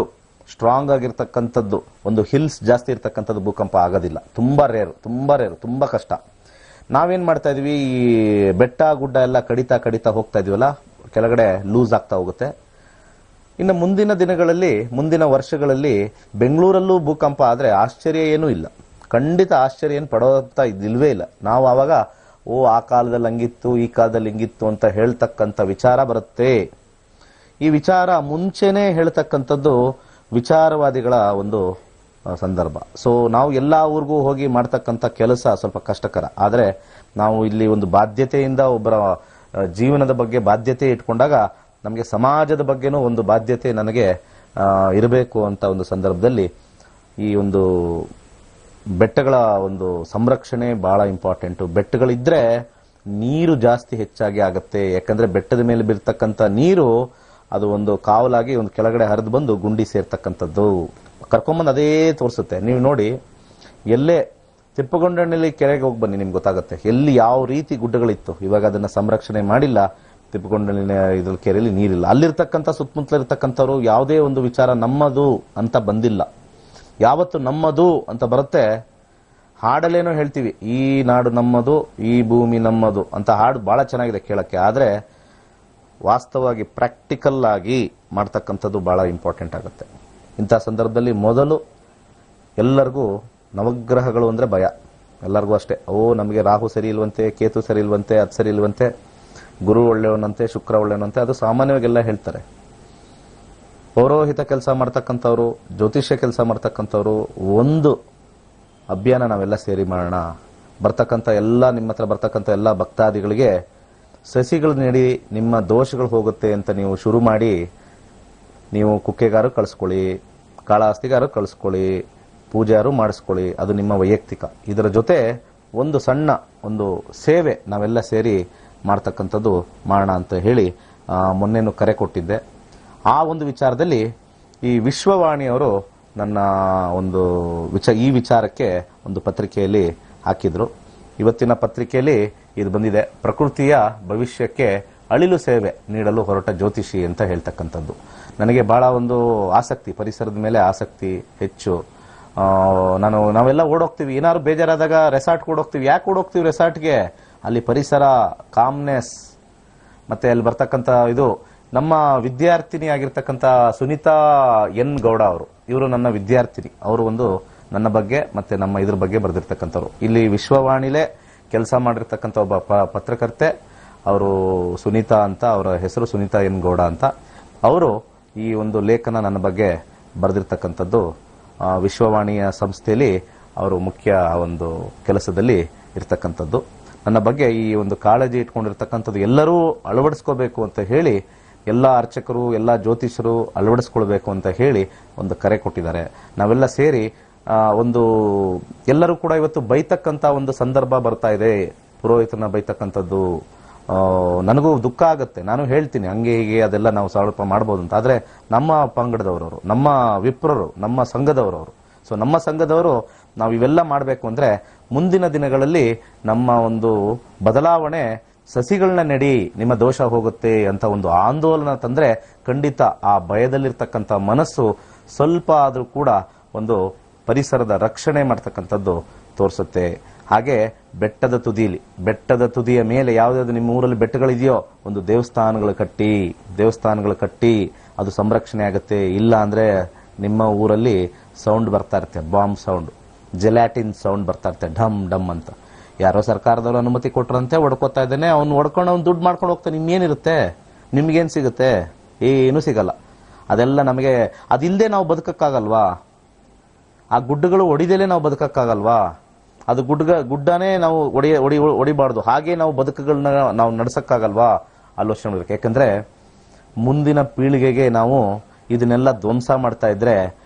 ಸ್ಟ್ರಾಂಗ್ ಆಗಿರ್ತಕ್ಕಂಥದ್ದು, ಒಂದು ಹಿಲ್ಸ್ ಜಾಸ್ತಿ ಇರ್ತಕ್ಕಂಥದ್ದು ಭೂಕಂಪ ಆಗೋದಿಲ್ಲ. ತುಂಬಾ ರೇರು, ತುಂಬಾ ಕಷ್ಟ. ನಾವೇನ್ ಮಾಡ್ತಾ ಇದೀವಿ, ಈ ಬೆಟ್ಟ ಗುಡ್ಡ ಎಲ್ಲ ಕಡಿತಾ ಹೋಗ್ತಾ ಇದೀವಲ್ಲ, ಕೆಳಗಡೆ ಲೂಸ್ ಆಗ್ತಾ ಹೋಗುತ್ತೆ. ಇನ್ನು ಮುಂದಿನ ದಿನಗಳಲ್ಲಿ, ಮುಂದಿನ ವರ್ಷಗಳಲ್ಲಿ ಬೆಂಗಳೂರಲ್ಲೂ ಭೂಕಂಪ ಆದ್ರೆ ಆಶ್ಚರ್ಯ ಏನೂ ಇಲ್ಲ. ಖಂಡಿತ ಆಶ್ಚರ್ಯ ಏನು ಪಡೋಂತ ಇಲ್ವೇ ಇಲ್ಲ. ನಾವು ಆವಾಗ ಆ ಕಾಲದಲ್ಲಿ ಹಂಗಿತ್ತು, ಈ ಕಾಲದಲ್ಲಿ ಹಿಂಗಿತ್ತು ಅಂತ ಹೇಳ್ತಕ್ಕಂಥ ವಿಚಾರ ಬರುತ್ತೆ. ಈ ವಿಚಾರ ಮುಂಚೆನೆ ಹೇಳ್ತಕ್ಕಂಥದ್ದು ವಿಚಾರವಾದಿಗಳ ಒಂದು ಸಂದರ್ಭ. ಸೊ ನಾವು ಎಲ್ಲಾ ಊರಿಗೂ ಹೋಗಿ ಮಾಡ್ತಕ್ಕಂಥ ಕೆಲಸ ಸ್ವಲ್ಪ ಕಷ್ಟಕರ. ಆದರೆ ನಾವು ಇಲ್ಲಿ ಒಂದು ಬಾಧ್ಯತೆಯಿಂದ ಒಬ್ಬರ ಜೀವನದ ಬಗ್ಗೆ ಬಾಧ್ಯತೆ ಇಟ್ಕೊಂಡಾಗ ನಮಗೆ ಸಮಾಜದ ಬಗ್ಗೆನೂ ಒಂದು ಬಾಧ್ಯತೆ ನನಗೆ ಇರಬೇಕು ಅಂತ ಒಂದು ಸಂದರ್ಭದಲ್ಲಿ ಈ ಒಂದು ಬೆಟ್ಟಗಳ ಒಂದು ಸಂರಕ್ಷಣೆ ಬಹಳ ಇಂಪಾರ್ಟೆಂಟ್. ಬೆಟ್ಟಗಳಿದ್ರೆ ನೀರು ಜಾಸ್ತಿ ಹೆಚ್ಚಾಗಿ ಆಗತ್ತೆ. ಯಾಕಂದ್ರೆ ಬೆಟ್ಟದ ಮೇಲೆ ಬೀರ್ತಕ್ಕಂಥ ನೀರು ಅದು ಒಂದು ಕಾವಲಾಗಿ ಒಂದು ಕೆಳಗಡೆ ಹರಿದು ಬಂದು ಗುಂಡಿ ಸೇರ್ತಕ್ಕಂಥದ್ದು ಕರ್ಕೊಂಬಂದು ಅದೇ ತೋರಿಸುತ್ತೆ. ನೀವು ನೋಡಿ, ಎಲ್ಲೇ ತಿಪ್ಪಗೊಂಡಳ್ಳಿ ಕೆರೆಗೆ ಹೋಗಿ ಬನ್ನಿ, ನಿಮ್ಗೆ ಗೊತ್ತಾಗುತ್ತೆ ಎಲ್ಲಿ ಯಾವ ರೀತಿ ಗುಡ್ಡಗಳಿತ್ತು. ಇವಾಗ ಅದನ್ನ ಸಂರಕ್ಷಣೆ ಮಾಡಿಲ್ಲ. ತಿಪ್ಪಗೊಂಡಳ್ಳಿನ ಇದ್ರ ಕೆರೆಯಲ್ಲಿ ನೀರಿಲ್ಲ. ಅಲ್ಲಿರ್ತಕ್ಕಂಥ ಸುತ್ತಮುತ್ತಲ ಇರ್ತಕ್ಕಂಥವ್ರು ಯಾವುದೇ ಒಂದು ವಿಚಾರ ನಮ್ಮದು ಅಂತ ಬಂದಿಲ್ಲ. ಯಾವತ್ತು ನಮ್ಮದು ಅಂತ ಬರುತ್ತೆ, ಹಾಡಲ್ಲೇನೋ ಹೇಳ್ತೀವಿ, ಈ ನಾಡು ನಮ್ಮದು, ಈ ಭೂಮಿ ನಮ್ಮದು ಅಂತ ಹಾಡು ಬಹಳ ಚೆನ್ನಾಗಿದೆ ಕೇಳಕ್ಕೆ. ಆದ್ರೆ ವಾಸ್ತವವಾಗಿ ಪ್ರಾಕ್ಟಿಕಲ್ ಆಗಿ ಮಾಡ್ತಕ್ಕಂಥದ್ದು ಬಹಳ ಇಂಪಾರ್ಟೆಂಟ್ ಆಗುತ್ತೆ. ಇಂಥ ಸಂದರ್ಭದಲ್ಲಿ ಮೊದಲು ಎಲ್ಲರಿಗೂ ನವಗ್ರಹಗಳು ಅಂದ್ರೆ ಭಯ. ಎಲ್ಲರಿಗೂ ಅಷ್ಟೇ, ನಮಗೆ ರಾಹು ಸರಿ ಇಲ್ವಂತೆ, ಕೇತು ಸರಿ ಇಲ್ವಂತೆ, ಅದು ಸರಿ ಇಲ್ವಂತೆ, ಗುರು ಒಳ್ಳೆಯವನಂತೆ, ಶುಕ್ರ ಒಳ್ಳೆಯವನಂತೆ, ಅದು ಸಾಮಾನ್ಯವಾಗೆಲ್ಲ ಹೇಳ್ತಾರೆ. ಪೌರೋಹಿತ ಕೆಲಸ ಮಾಡ್ತಕ್ಕಂಥವ್ರು, ಜ್ಯೋತಿಷ್ಯ ಕೆಲಸ ಮಾಡ್ತಕ್ಕಂಥವ್ರು ಒಂದು ಅಭಿಯಾನ ನಾವೆಲ್ಲ ಸೇರಿ ಮಾಡೋಣ. ಬರ್ತಕ್ಕಂಥ ಎಲ್ಲ ನಿಮ್ಮ ಹತ್ರ ಬರ್ತಕ್ಕಂಥ ಎಲ್ಲ ಭಕ್ತಾದಿಗಳಿಗೆ ಸಸಿಗಳು ನೀಡಿ ನಿಮ್ಮ ದೋಷಗಳು ಹೋಗುತ್ತೆ ಅಂತ ನೀವು ಶುರು ಮಾಡಿ, ನೀವು ಕುಕ್ಕೆಗಾರು ಕಳಿಸ್ಕೊಳ್ಳಿ, ಕಾಳಹಸ್ತಿಗಾರು ಕಳಿಸ್ಕೊಳ್ಳಿ, ಪೂಜಾರು ಮಾಡಿಸ್ಕೊಳ್ಳಿ, ಅದು ನಿಮ್ಮ ವೈಯಕ್ತಿಕ. ಇದರ ಜೊತೆ ಒಂದು ಸಣ್ಣ ಒಂದು ಸೇವೆ ನಾವೆಲ್ಲ ಸೇರಿ ಮಾಡ್ತಕ್ಕಂಥದ್ದು ಮಾಡೋಣ ಅಂತ ಹೇಳಿ ಮೊನ್ನೆನೂ ಕರೆ ಕೊಟ್ಟಿದ್ದೆ. ಆ ಒಂದು ವಿಚಾರದಲ್ಲಿ ಈ ವಿಶ್ವವಾಣಿಯವರು ನನ್ನ ಒಂದು ಈ ವಿಚಾರಕ್ಕೆ ಒಂದು ಪತ್ರಿಕೆಯಲ್ಲಿ ಹಾಕಿದ್ರು. ಇವತ್ತಿನ ಪತ್ರಿಕೆಯಲ್ಲಿ ಇದು ಬಂದಿದೆ, ಪ್ರಕೃತಿಯ ಭವಿಷ್ಯಕ್ಕೆ ಅಳಿಲು ಸೇವೆ ನೀಡಲು ಹೊರಟ ಜ್ಯೋತಿಷಿ ಅಂತ ಹೇಳ್ತಕ್ಕಂಥದ್ದು. ನನಗೆ ಬಹಳ ಒಂದು ಆಸಕ್ತಿ, ಪರಿಸರದ ಮೇಲೆ ಆಸಕ್ತಿ ಹೆಚ್ಚು. ನಾವೆಲ್ಲ ಓಡೋಗ್ತೀವಿ, ಏನಾದ್ರು ಬೇಜಾರಾದಾಗ ರೆಸಾರ್ಟ್ ಓಡೋಗ್ತೀವಿ. ಯಾಕೆ ಓಡೋಗ್ತೀವಿ ರೆಸಾರ್ಟ್ಗೆ? ಅಲ್ಲಿ ಪರಿಸರ, ಕಾಮ್ನೆಸ್, ಮತ್ತೆ ಅಲ್ಲಿ ಬರ್ತಕ್ಕಂಥ ಇದು ನಮ್ಮ ವಿದ್ಯಾರ್ಥಿನಿ ಆಗಿರ್ತಕ್ಕಂಥ ಸುನೀತಾ ಎನ್ ಗೌಡ ಅವರು, ಇವರು ನನ್ನ ವಿದ್ಯಾರ್ಥಿನಿ. ಅವರು ಒಂದು ನನ್ನ ಬಗ್ಗೆ ಮತ್ತೆ ನಮ್ಮ ಇದ್ರ ಬಗ್ಗೆ ಬರೆದಿರ್ತಕ್ಕಂಥವ್ರು. ಇಲ್ಲಿ ವಿಶ್ವವಾಣಿಲೇ ಕೆಲಸ ಮಾಡಿರ್ತಕ್ಕಂಥ ಒಬ್ಬ ಪತ್ರಕರ್ತೆ, ಅವರು ಸುನೀತಾ ಅಂತ, ಅವರ ಹೆಸರು ಸುನೀತಾ ಎನ್ ಗೌಡ ಅಂತ. ಅವರು ಈ ಒಂದು ಲೇಖನ ನನ್ನ ಬಗ್ಗೆ ಬರೆದಿರ್ತಕ್ಕಂಥದ್ದು. ವಿಶ್ವವಾಣಿಯ ಸಂಸ್ಥೆಯಲ್ಲಿ ಅವರು ಮುಖ್ಯ ಒಂದು ಕೆಲಸದಲ್ಲಿ ಇರ್ತಕ್ಕಂಥದ್ದು. ನನ್ನ ಬಗ್ಗೆ ಈ ಒಂದು ಕಾಳಜಿ ಇಟ್ಕೊಂಡಿರ್ತಕ್ಕಂಥದ್ದು ಎಲ್ಲರೂ ಅಳವಡಿಸ್ಕೋಬೇಕು ಅಂತ ಹೇಳಿ, ಎಲ್ಲ ಅರ್ಚಕರು, ಎಲ್ಲ ಜ್ಯೋತಿಷರು ಅಳವಡಿಸ್ಕೊಳ್ಬೇಕು ಅಂತ ಹೇಳಿ ಒಂದು ಕರೆ ಕೊಟ್ಟಿದ್ದಾರೆ. ನಾವೆಲ್ಲ ಸೇರಿ ಒಂದು ಎಲ್ಲರೂ ಕೂಡ ಇವತ್ತು ಬೈತಕ್ಕಂಥ ಒಂದು ಸಂದರ್ಭ ಬರ್ತಾ ಇದೆ, ಪುರೋಹಿತನ ಬೈತಕ್ಕಂಥದ್ದು. ನನಗೂ ದುಃಖ ಆಗುತ್ತೆ, ನಾನು ಹೇಳ್ತೀನಿ ಹಂಗೆ ಹೀಗೆ ಅದೆಲ್ಲ ನಾವು ಸ್ವಲ್ಪ ಮಾಡ್ಬೋದು ಅಂತ. ಆದರೆ ನಮ್ಮ ಪಂಗಡದವರವರು, ನಮ್ಮ ವಿಪ್ರರು, ನಮ್ಮ ಸಂಘದವರವರು, ಸೊ ನಮ್ಮ ಸಂಘದವರು ನಾವು ಇವೆಲ್ಲ ಮಾಡಬೇಕು ಅಂದ್ರೆ ಮುಂದಿನ ದಿನಗಳಲ್ಲಿ ನಮ್ಮ ಒಂದು ಬದಲಾವಣೆ, ಸಸಿಗಳನ್ನ ನೆಡಿ, ನಿಮ್ಮ ದೋಷ ಹೋಗುತ್ತೆ ಅಂತ ಒಂದು ಆಂದೋಲನ ತಂದ್ರೆ ಖಂಡಿತ ಆ ಭಯದಲ್ಲಿರ್ತಕ್ಕಂಥ ಮನಸ್ಸು ಸ್ವಲ್ಪ ಆದ್ರೂ ಕೂಡ ಒಂದು ಪರಿಸರದ ರಕ್ಷಣೆ ಮಾಡ್ತಕ್ಕಂಥದ್ದು ತೋರಿಸುತ್ತೆ. ಹಾಗೆ ಬೆಟ್ಟದ ತುದಿಯ ಮೇಲೆ ಯಾವ್ದಾದ್ರು ನಿಮ್ಮ ಊರಲ್ಲಿ ಬೆಟ್ಟಗಳಿದೆಯೋ ಒಂದು ದೇವಸ್ಥಾನಗಳು ಕಟ್ಟಿ ಅದು ಸಂರಕ್ಷಣೆ ಆಗುತ್ತೆ. ಇಲ್ಲ ಅಂದ್ರೆ ನಿಮ್ಮ ಊರಲ್ಲಿ ಸೌಂಡ್ ಬರ್ತಾ ಇರುತ್ತೆ, ಬಾಂಬ್ ಸೌಂಡ್, ಜೆಲಾಟಿನ್ ಸೌಂಡ್ ಬರ್ತಾ ಇರುತ್ತೆ, ಢಮ್ ಡಮ್ ಅಂತ. ಯಾರೋ ಸರ್ಕಾರದವರು ಅನುಮತಿ ಕೊಟ್ರಂತೆ ಹೊಡ್ಕೋತಾ ಇದ್ದಾನೆ, ಅವ್ನು ಹೊಡ್ಕೊಂಡು ಅವ್ನು ದುಡ್ಡು ಮಾಡ್ಕೊಂಡು ಹೋಗ್ತಾನೆ. ನಿಮ್ಗೇನಿರುತ್ತೆ? ನಿಮ್ಗೇನ್ ಸಿಗುತ್ತೆ? ಏನು ಸಿಗಲ್ಲ. ಅದೆಲ್ಲ ನಮಗೆ ಅದಿಲ್ಲದೆ ನಾವು ಬದುಕಕ್ಕಾಗಲ್ವಾ? ಆ ಗುಡ್ಡಗಳು ಹೊಡಿದೇಲೆ ನಾವು ಬದುಕಕ್ಕಾಗಲ್ವಾ? ಅದು ಗುಡ್ಡನೇ ನಾವು ಹೊಡಿಬಾರ್ದು. ಹಾಗೆ ನಾವು ಬದುಕುಗಳನ್ನ ನಾವು ನಡೆಸಕ್ಕಾಗಲ್ವಾ? ಆಲೋಚನೆ ಮಾಡಬೇಕು. ಯಾಕಂದ್ರೆ ಮುಂದಿನ ಪೀಳಿಗೆಗೆ ನಾವು ಇದನ್ನೆಲ್ಲ ಧ್ವಂಸ ಮಾಡ್ತಾ ಇದ್ರೆ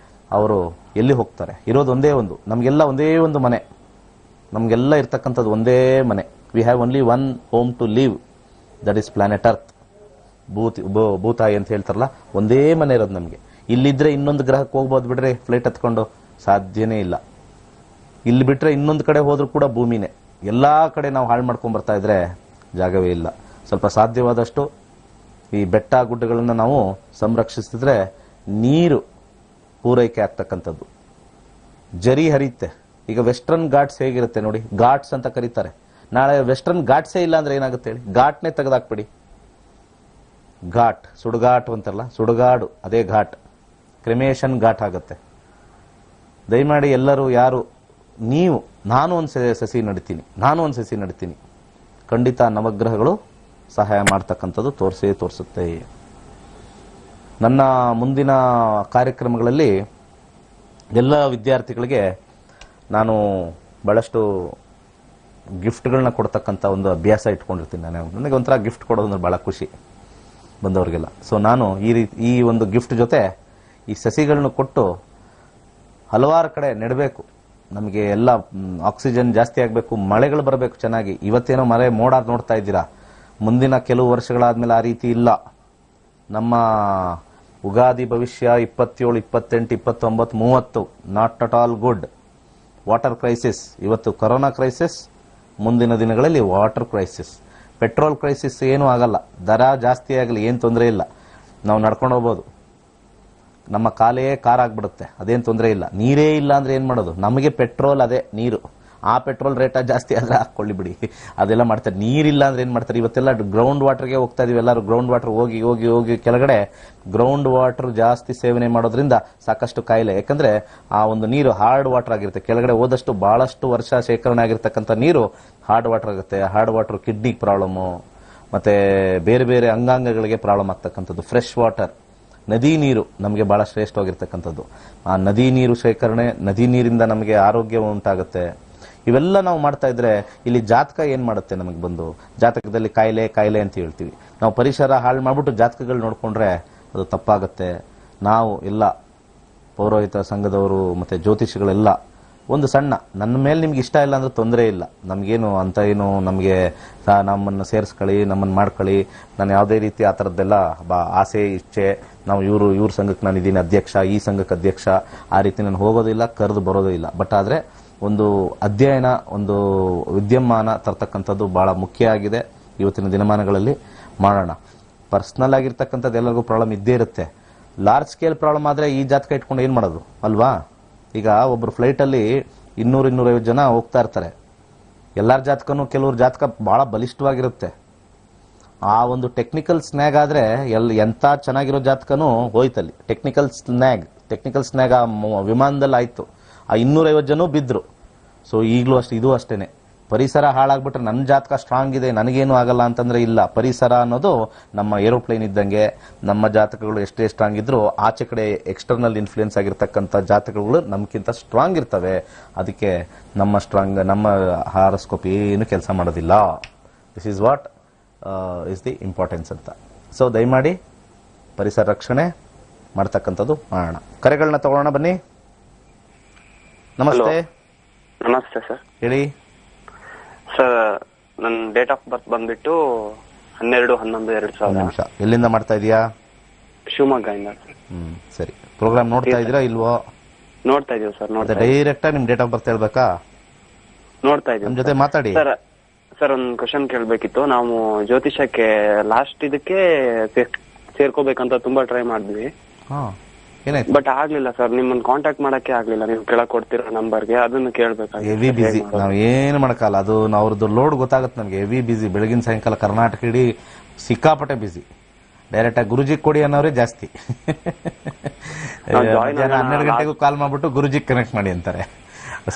ಅವರು ಎಲ್ಲಿ ಹೋಗ್ತಾರೆ? ಇರೋದು ಒಂದೇ ಒಂದು, ನಮ್ಗೆಲ್ಲ ಒಂದೇ ಒಂದು ಮನೆ, ನಮ್ಗೆಲ್ಲ ಇರ್ತಕ್ಕಂಥದ್ದು ಒಂದೇ ಮನೆ. We have only one home to live, that is planet earth. ಭೂತಾಯಿ ಅಂತ ಹೇಳ್ತಾರಲ್ಲ, ಒಂದೇ ಮನೆ ಇರೋದು ನಮ್ಗೆ. ಇಲ್ಲಿದ್ರೆ ಇನ್ನೊಂದು ಗ್ರಹಕ್ಕೆ ಹೋಗ್ಬೋದು ಬಿಡ್ರಿ ಫ್ಲೈಟ್ ಹತ್ಕೊಂಡು, ಸಾಧ್ಯನೇ ಇಲ್ಲ. ಇಲ್ಲಿ ಬಿಟ್ರೆ ಇನ್ನೊಂದು ಕಡೆ ಹೋದ್ರೂ ಕೂಡ ಭೂಮಿನೇ. ಎಲ್ಲಾ ಕಡೆ ನಾವು ಹಾಳು ಮಾಡ್ಕೊಂಡ್ ಬರ್ತಾ ಇದ್ರೆ ಜಾಗವೇ ಇಲ್ಲ. ಸ್ವಲ್ಪ ಸಾಧ್ಯವಾದಷ್ಟು ಈ ಬೆಟ್ಟ ಗುಡ್ಡಗಳನ್ನ ನಾವು ಸಂರಕ್ಷಿಸಿದ್ರೆ ನೀರು ಪೂರೈಕೆ ಆಗ್ತಕ್ಕಂಥದ್ದು. ಜರಿ ಹರಿಯುತ್ತೆ. ಈಗ ವೆಸ್ಟರ್ನ್ ಘಾಟ್ಸ್ ಹೇಗಿರುತ್ತೆ ನೋಡಿ, ಘಾಟ್ಸ್ ಅಂತ ಕರೀತಾರೆ. ನಾಳೆ ವೆಸ್ಟರ್ನ್ ಘಾಟ್ಸೇ ಇಲ್ಲ ಅಂದ್ರೆ ಏನಾಗುತ್ತೆ ಹೇಳಿ? ಘಾಟ್ನೇ ತೆಗೆದಾಕ್ಬಿಡಿ. ಘಾಟ್, ಸುಡುಗಾಟು ಅಂತಾರಲ್ಲ, ಸುಡುಗಾಡು ಅದೇ ಘಾಟ್, ಕ್ರಿಮೇಷನ್ ಘಾಟ್ ಆಗುತ್ತೆ. ದಯಮಾಡಿ ಎಲ್ಲರೂ ಯಾರು ನೀವು ನಾನು ಒಂದು ಸಸಿ ನಡ್ತೀನಿ, ಖಂಡಿತ ನವಗ್ರಹಗಳು ಸಹಾಯ ಮಾಡ್ತಕ್ಕಂಥದ್ದು ತೋರಿಸುತ್ತೆ. ನನ್ನ ಮುಂದಿನ ಕಾರ್ಯಕ್ರಮಗಳಲ್ಲಿ ಎಲ್ಲ ವಿದ್ಯಾರ್ಥಿಗಳಿಗೆ ನಾನು ಬಹಳಷ್ಟು ಗಿಫ್ಟ್ಗಳನ್ನ ಕೊಡ್ತಕ್ಕಂಥ ಒಂದು ಅಭ್ಯಾಸ ಇಟ್ಕೊಂಡಿರ್ತೀನಿ. ನನಗೆ ಒಂಥರ ಗಿಫ್ಟ್ ಕೊಡೋದಂದ್ರೆ ಬಹಳ ಖುಷಿ ಬಂದವರಿಗೆಲ್ಲ. ಸೊ ನಾನು ಈ ಒಂದು ಗಿಫ್ಟ್ ಜೊತೆ ಈ ಸಸಿಗಳನ್ನ ಕೊಟ್ಟು ಹಲವಾರು ಕಡೆ ನೆಡಬೇಕು. ನಮಗೆ ಎಲ್ಲ ಆಕ್ಸಿಜನ್ ಜಾಸ್ತಿ ಆಗಬೇಕು, ಮಳೆಗಳು ಬರಬೇಕು ಚೆನ್ನಾಗಿ. ಇವತ್ತೇನೋ ಮಳೆ ಮೋಡ ನೋಡ್ತಾ ಇದ್ದೀರಾ, ಮುಂದಿನ ಕೆಲವು ವರ್ಷಗಳಾದ್ಮೇಲೆ ಆ ರೀತಿ ಇಲ್ಲ. ನಮ್ಮ ಉಗಾದಿ ಭವಿಷ್ಯ 27, 28, 29, 30 not at all good. Water crisis, ಇವತ್ತು ಕೊರೋನಾ ಕ್ರೈಸಿಸ್, ಮುಂದಿನ ದಿನಗಳಲ್ಲಿ ವಾಟರ್ ಕ್ರೈಸಿಸ್. ಪೆಟ್ರೋಲ್ ಕ್ರೈಸಿಸ್ ಏನೂ ಆಗಲ್ಲ, ದರ ಜಾಸ್ತಿ ಆಗಲಿ ಏನು ತೊಂದರೆ ಇಲ್ಲ, ನಾವು ನಡ್ಕೊಂಡು ಹೋಗ್ಬೋದು. ನಮ್ಮ ಕಾಲೇ ಕಾರ್ ಆಗ್ಬಿಡುತ್ತೆ, ಅದೇನು ತೊಂದರೆ ಇಲ್ಲ. ನೀರೇ ಇಲ್ಲ ಅಂದ್ರೆ ಏನ್ ಮಾಡೋದು? ನಮಗೆ ಪೆಟ್ರೋಲ್ ಅದೇ ನೀರು. ಆ ಪೆಟ್ರೋಲ್ ರೇಟ್ ಜಾಸ್ತಿ ಆದ್ರೆ ಹಾಕೊಳ್ಳಿ ಬಿಡಿ, ಅದೆಲ್ಲ ಮಾಡ್ತಾರೆ. ನೀರಿಲ್ಲ ಅಂದ್ರೆ ಏನ್ ಮಾಡ್ತಾರೆ? ಇವತ್ತೆಲ್ಲ ಗ್ರೌಂಡ್ ವಾಟರ್ಗೆ ಹೋಗ್ತಾ ಇದೀವಿ ಎಲ್ಲರೂ. ಗ್ರೌಂಡ್ ವಾಟರ್ ಹೋಗಿ ಹೋಗಿ ಹೋಗಿ ಕೆಳಗಡೆ ಗ್ರೌಂಡ್ ವಾಟರ್ ಜಾಸ್ತಿ ಸೇವನೆ ಮಾಡೋದ್ರಿಂದ ಸಾಕಷ್ಟು ಕಾಯಿಲೆ. ಯಾಕಂದ್ರೆ ಆ ಒಂದು ನೀರು ಹಾರ್ಡ್ ವಾಟರ್ ಆಗಿರುತ್ತೆ. ಕೆಳಗಡೆ ಹೋದಷ್ಟು ಬಹಳಷ್ಟು ವರ್ಷ ಶೇಖರಣೆ ಆಗಿರ್ತಕ್ಕಂಥ ನೀರು ಹಾರ್ಡ್ ವಾಟರ್ ಆಗುತ್ತೆ. ಹಾರ್ಡ್ ವಾಟರ್ ಕಿಡ್ನಿ ಪ್ರಾಬ್ಲಮ್, ಮತ್ತೆ ಬೇರೆ ಬೇರೆ ಅಂಗಾಂಗಗಳಿಗೆ ಪ್ರಾಬ್ಲಮ್ ಆಗ್ತಕ್ಕಂಥದ್ದು. ಫ್ರೆಶ್ ವಾಟರ್ ನದಿ ನೀರು ನಮಗೆ ಬಹಳ ಶ್ರೇಷ್ಠವಾಗಿರ್ತಕ್ಕಂಥದ್ದು. ಆ ನದಿ ನೀರು ಶೇಖರಣೆ, ನದಿ ನೀರಿಂದ ನಮಗೆ ಆರೋಗ್ಯ ಉಂಟಾಗುತ್ತೆ. ಇವೆಲ್ಲ ನಾವು ಮಾಡ್ತಾ ಇದ್ರೆ ಇಲ್ಲಿ ಜಾತಕ ಏನ್ ಮಾಡುತ್ತೆ, ನಮಗೆ ಬಂದು ಜಾತಕದಲ್ಲಿ ಕಾಯಿಲೆ ಅಂತ ಹೇಳ್ತೀವಿ. ನಾವು ಪರಿಸರ ಹಾಳು ಮಾಡ್ಬಿಟ್ಟು ಜಾತಕಗಳು ನೋಡ್ಕೊಂಡ್ರೆ ಅದು ತಪ್ಪಾಗುತ್ತೆ. ನಾವು ಎಲ್ಲ ಪೌರೋಹಿತ ಸಂಘದವರು ಮತ್ತೆ ಜ್ಯೋತಿಷಿಗಳೆಲ್ಲ ಒಂದು ಸಣ್ಣ, ನನ್ನ ಮೇಲೆ ನಿಮ್ಗೆ ಇಷ್ಟ ಇಲ್ಲ ಅಂದ್ರೆ ತೊಂದರೆ ಇಲ್ಲ, ನಮ್ಗೇನು ಅಂತ ಏನು, ನಮಗೆ ನಮ್ಮನ್ನು ಸೇರಿಸ್ಕೊಳ್ಳಿ, ನಮ್ಮನ್ನು ಮಾಡ್ಕೊಳ್ಳಿ, ನಾನು ಯಾವುದೇ ರೀತಿ ಆ ಥರದ್ದೆಲ್ಲ ಆಸೆ ಇಚ್ಛೆ, ನಾವು ಇವ್ರ ಸಂಘಕ್ಕೆ ನಾನು ಇದ್ದೀನಿ ಅಧ್ಯಕ್ಷ, ಈ ಸಂಘಕ್ಕೆ ಅಧ್ಯಕ್ಷ, ಆ ರೀತಿ ನಾನು ಹೋಗೋದಿಲ್ಲ, ಕರೆದು ಬರೋದು ಇಲ್ಲ. ಬಟ್ ಆದರೆ ಒಂದು ಅಧ್ಯಯನ, ಒಂದು ವಿದ್ಯಮಾನ ತರ್ತಕ್ಕಂಥದ್ದು ಬಹಳ ಮುಖ್ಯ ಆಗಿದೆ. ಇವತ್ತಿನ ದಿನಮಾನಗಳಲ್ಲಿ ಮಾಡೋಣ. ಪರ್ಸನಲ್ ಆಗಿರ್ತಕ್ಕಂಥದ್ದು ಎಲ್ಲರಿಗೂ ಪ್ರಾಬ್ಲಮ್ ಇದ್ದೇ ಇರುತ್ತೆ. ಲಾರ್ಜ್ ಸ್ಕೇಲ್ ಪ್ರಾಬ್ಲಮ್ ಆದರೆ ಈ ಜಾತಕ ಇಟ್ಕೊಂಡು ಏನು ಮಾಡೋದು ಅಲ್ವಾ? ಈಗ ಒಬ್ಬರು ಫ್ಲೈಟಲ್ಲಿ 200-250 ಜನ ಹೋಗ್ತಾ ಇರ್ತಾರೆ. ಎಲ್ಲರ ಜಾತಕನೂ, ಕೆಲವ್ರ ಜಾತಕ ಬಹಳ ಬಲಿಷ್ಠವಾಗಿರುತ್ತೆ. ಆ ಒಂದು ಟೆಕ್ನಿಕಲ್ ಸ್ನ್ಯಾಗ್ ಆದರೆ ಎಂಥ ಚೆನ್ನಾಗಿರೋ ಜಾತಕನೂ ಹೋಯ್ತಲ್ಲಿ. ಟೆಕ್ನಿಕಲ್ ಸ್ನ್ಯಾಗ್ ಆ ವಿಮಾನದಲ್ಲಿ ಆಯ್ತು, ಆ 250 ಜನ ಬಿದ್ರು. ಸೊ ಈಗಲೂ ಅಷ್ಟೇ, ಇದು ಅಷ್ಟೇನೆ. ಪರಿಸರ ಹಾಳಾಗ್ಬಿಟ್ರೆ ನನ್ನ ಜಾತಕ ಸ್ಟ್ರಾಂಗ್ ಇದೆ, ನನಗೇನು ಆಗಲ್ಲ ಅಂತಂದ್ರೆ ಇಲ್ಲ. ಪರಿಸರ ಅನ್ನೋದು ನಮ್ಮ ಏರೋಪ್ಲೇನ್ ಇದ್ದಂಗೆ. ನಮ್ಮ ಜಾತಕಗಳು ಎಷ್ಟೇ ಸ್ಟ್ರಾಂಗ್ ಇದ್ರು ಆಚೆ ಕಡೆ ಎಕ್ಸ್ಟರ್ನಲ್ ಇನ್ಫ್ಲೂಯೆನ್ಸ್ ಆಗಿರ್ತಕ್ಕಂಥ ಜಾತಕಗಳು ನಮ್ಗಿಂತ ಸ್ಟ್ರಾಂಗ್ ಇರ್ತವೆ. ಅದಕ್ಕೆ ನಮ್ಮ ಹಾರಸ್ಕೋಪ್ ಏನು ಕೆಲಸ ಮಾಡೋದಿಲ್ಲ. This is what is the importance ಅಂತ. ಸೊ ದಯಮಾಡಿ ಪರಿಸರ ರಕ್ಷಣೆ ಮಾಡ್ತಕ್ಕಂಥದ್ದು ಮಾಡೋಣ. ಕರೆಗಳನ್ನ ತಗೊಳ್ಳೋಣ ಬನ್ನಿ. ನಮಸ್ತೆ. ನಮಸ್ತೆ ಸರ್. ಹೇಳಿ ಸರ್, ನನ್ನ ಡೇಟ್ ಆಫ್ ಬರ್ತ್ ಬಂದ್ಬಿಟ್ಟು 12/11/2000. ನಿಮಿಷ. ಎಲ್ಲಿಂದ ಮಾಡ್ತಾ ಇದೀಯಾ? ಶಿವಮೊಗ್ಗದಿಂದ. ಸರಿ. ಪ್ರೋಗ್ರಾಮ್ ನೋಡ್ತಾ ಇದೀರಾ ಇಲ್ವೋ? ನೋಡ್ತಾ ಇದೀವಿ ಸರ್. ನೋಡ್ತಾ ಡೈರೆಕ್ಟ್ ನಿಮ್ ಡೇಟ್ ಆಫ್ ಬರ್ತ್ ಹೇಳ್ಬೇಕಾ? ನೋಡ್ತಾ ಇದೀವಿ. ನಮ್ ಜೊತೆ ಮಾತಾಡಿ. ಸರ್ ಒಂದು ಕ್ವಶನ್ ಕೇಳ್ಬೇಕಿತ್ತು. ನಾವು ಜ್ಯೋತಿಷಕ್ಕೆ ಲಾಸ್ಟ್ ಇದಕ್ಕೆ ಸೇರ್ಕೋಬೇಕಂತ ತುಂಬಾ ಟ್ರೈ ಮಾಡಿದ್ವಿ. ಏನಾಯ್ತು? ಬಟ್ ಆಗ್ಲಿಲ್ಲ ಸರ್. ನಿಮ್ಮನ್ನ ಕಾಂಟ್ಯಾಕ್ಟ್ ಮಾಡಕ್ಕೆ ಆಗ್ಲಿಲ್ಲ. ನೀವು ಕೆಳಗೆ ಕೊಡ್ತಿರೋ ನಂಬರ್ಗೆ ಅದನ್ನು ಕೇಳ್ಬೇಕಾಗಿ. ಹೆವಿ ಬಿಸಿ. ನಾವ್ ಏನು ಮಾಡಕ್ಕಲ್ಲ. ಅದು ಅವ್ರದ್ದು ಲೋಡ್ ಗೊತ್ತಾಗುತ್ತೆ ನಮ್ಗೆ. ಹೆವಿ ಬಿಸಿ. ಬೆಳಗಿನ ಸಾಯಂಕಾಲ ಕರ್ನಾಟಕ ಇಡೀ ಸಿಕ್ಕಾಪಟ್ಟೆ ಬಿಸಿ. ಡೈರೆಕ್ಟ್ ಆಗಿ ಗುರುಜಿ ಕೊಡಿ ಅನ್ನೋರೇ ಜಾಸ್ತಿ. 12 ಗಂಟೆಗೂ ಕಾಲ್ ಮಾಡ್ಬಿಟ್ಟು ಗುರುಜಿ ಕನೆಕ್ಟ್ ಮಾಡಿ ಅಂತಾರೆ.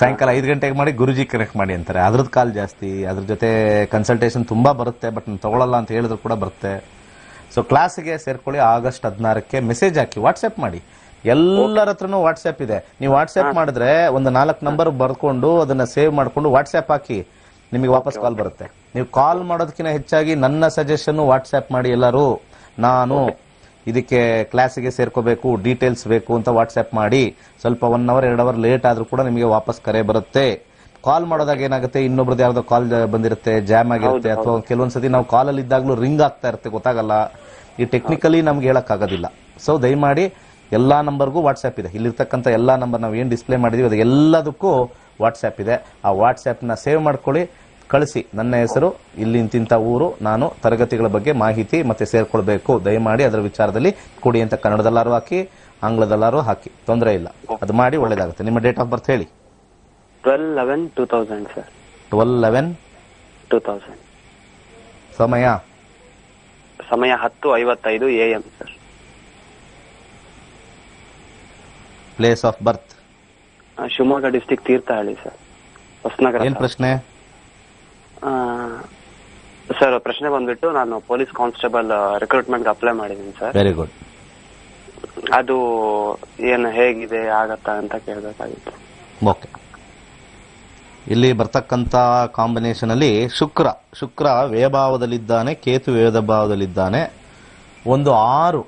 ಸಾಯಂಕಾಲ 5 ಗಂಟೆಗೆ ಮಾಡಿ ಗುರುಜಿ ಕನೆಕ್ಟ್ ಮಾಡಿ ಅಂತಾರೆ. ಅದ್ರದ್ದು ಕಾಲ್ ಜಾಸ್ತಿ. ಅದ್ರ ಜೊತೆ ಕನ್ಸಲ್ಟೇಷನ್ ತುಂಬಾ ಬರುತ್ತೆ. ಬಟ್ ನಾನು ತಗೊಳ್ಳಲ್ಲ ಅಂತ ಹೇಳಿದ್ರು ಕೂಡ ಬರುತ್ತೆ. ಸೊ ಕ್ಲಾಸ್ಗೆ ಸೇರ್ಕೊಳ್ಳಿ. ಆಗಸ್ಟ್ 16ಕ್ಕೆ ಮೆಸೇಜ್ ಹಾಕಿ, ವಾಟ್ಸ್ಆಪ್ ಮಾಡಿ. ಎಲ್ಲರ ಹತ್ರನೂ ವಾಟ್ಸ್ಆಪ್ ಇದೆ. ನೀವು ವಾಟ್ಸ್ಆಪ್ ಮಾಡಿದ್ರೆ ಒಂದು 4 ನಂಬರ್ ಬರ್ಕೊಂಡು ಅದನ್ನ ಸೇವ್ ಮಾಡ್ಕೊಂಡು ವಾಟ್ಸ್ಆಪ್ ಹಾಕಿ, ನಿಮಗೆ ವಾಪಸ್ ಕಾಲ್ ಬರುತ್ತೆ. ನೀವು ಕಾಲ್ ಮಾಡೋದಕ್ಕಿಂತ ಹೆಚ್ಚಾಗಿ ನನ್ನ ಸಜೆಷನ್ ವಾಟ್ಸ್ಆಪ್ ಮಾಡಿ. ಎಲ್ಲರೂ ನಾನು ಇದಕ್ಕೆ ಕ್ಲಾಸಿಗೆ ಸೇರ್ಕೋಬೇಕು, ಡೀಟೇಲ್ಸ್ ಬೇಕು ಅಂತ ವಾಟ್ಸ್ಆಪ್ ಮಾಡಿ. ಸ್ವಲ್ಪ 1 ಅವರ್ 2 ಅವರ್ ಲೇಟ್ ಆದ್ರೂ ಕೂಡ ನಿಮಗೆ ವಾಪಸ್ ಕರೆ ಬರುತ್ತೆ. ಕಾಲ್ ಮಾಡೋದಾಗ ಏನಾಗುತ್ತೆ, ಇನ್ನೊಬ್ರದ್ದು ಯಾವ್ದೋ ಕಾಲ್ ಬಂದಿರುತ್ತೆ, ಜಾಮ್ ಆಗಿರುತ್ತೆ, ಅಥವಾ ಕೆಲವೊಂದ್ಸತಿ ನಾವು ಕಾಲಲ್ಲಿ ಇದ್ದಾಗಲೂ ರಿಂಗ್ ಆಗ್ತಾ ಇರುತ್ತೆ, ಗೊತ್ತಾಗಲ್ಲ. ಈ ಟೆಕ್ನಿಕಲಿ ನಮ್ಗೆ ಹೇಳಕ್ ಆಗೋದಿಲ್ಲ. ಸೊ ದಯಮಾಡಿ ಎಲ್ಲಾ ನಂಬರ್ಗೂ ವಾಟ್ಸ್ಆಪ್ ಇದೆ. ಇಲ್ಲಿರ್ತಕ್ಕಂಥ ಎಲ್ಲಾ ನಂಬರ್ ನಾವು ಏನ್ ಡಿಸ್ಪ್ಲೇ ಮಾಡಿದೀವಿ ಅದು ಎಲ್ಲದಕ್ಕೂ ವಾಟ್ಸ್ಆಪ್ ಇದೆ. ಆ ವಾಟ್ಸ್ಆಪ್ ನ ಸೇವ್ ಮಾಡ್ಕೊಳ್ಳಿ, ಕಳಿಸಿ. ನನ್ನ ಹೆಸರು, ಇಲ್ಲಿಂತಿಂತ ಊರು, ನಾನು ತರಗತಿಗಳ ಬಗ್ಗೆ ಮಾಹಿತಿ ಮತ್ತೆ ಸೇರ್ಕೊಳ್ಬೇಕು, ದಯಮಾಡಿ ಅದರ ವಿಚಾರದಲ್ಲಿ ಕೊಡಿ ಅಂತ ಕನ್ನಡದಲ್ಲಾರು ಹಾಕಿ, ಆಂಗ್ಲದಲ್ಲಾರು ಹಾಕಿ, ತೊಂದರೆ ಇಲ್ಲ. ಅದು ಮಾಡಿ, ಒಳ್ಳೇದಾಗುತ್ತೆ. ನಿಮ್ಮ ಡೇಟ್ ಆಫ್ ಬರ್ತ್ ಹೇಳಿ. 12/11/2000 ಸರ್. 12/11/2000. ಸಮಯ 10:55 AM sir. Place of birth Shivamogga district Thirthahalli sir, Hosanagara. ಏನ್ ಪ್ರಶ್ನೆ ಸರ್? ಪ್ರಶ್ನೆ ಬಂದ್ಬಿಟ್ಟು, ನಾನು ಪೊಲೀಸ್ ಕಾನ್ಸ್ಟೇಬಲ್ ರಿಕ್ರೂಟ್ಮೆಂಟ್ ಅಪ್ಲೈ ಮಾಡಿದ್ದೀನಿ ಸರ್. Very good. ಅದು ಏನು ಹೇಗಿದೆ ಆಗತ್ತಾ ಅಂತ ಕೇಳಬೇಕಾಗಿತ್ತು. ಓಕೆ. ಇಲ್ಲಿ ಬರ್ತಕ್ಕಂಥ ಕಾಂಬಿನೇಷನ್ ಅಲ್ಲಿ ಶುಕ್ರ ವ್ಯಯಭಾವದಲ್ಲಿದ್ದಾನೆ, ಕೇತು ವ್ಯಯದ ಭಾವದಲ್ಲಿದ್ದಾನೆ. ಒಂದು 6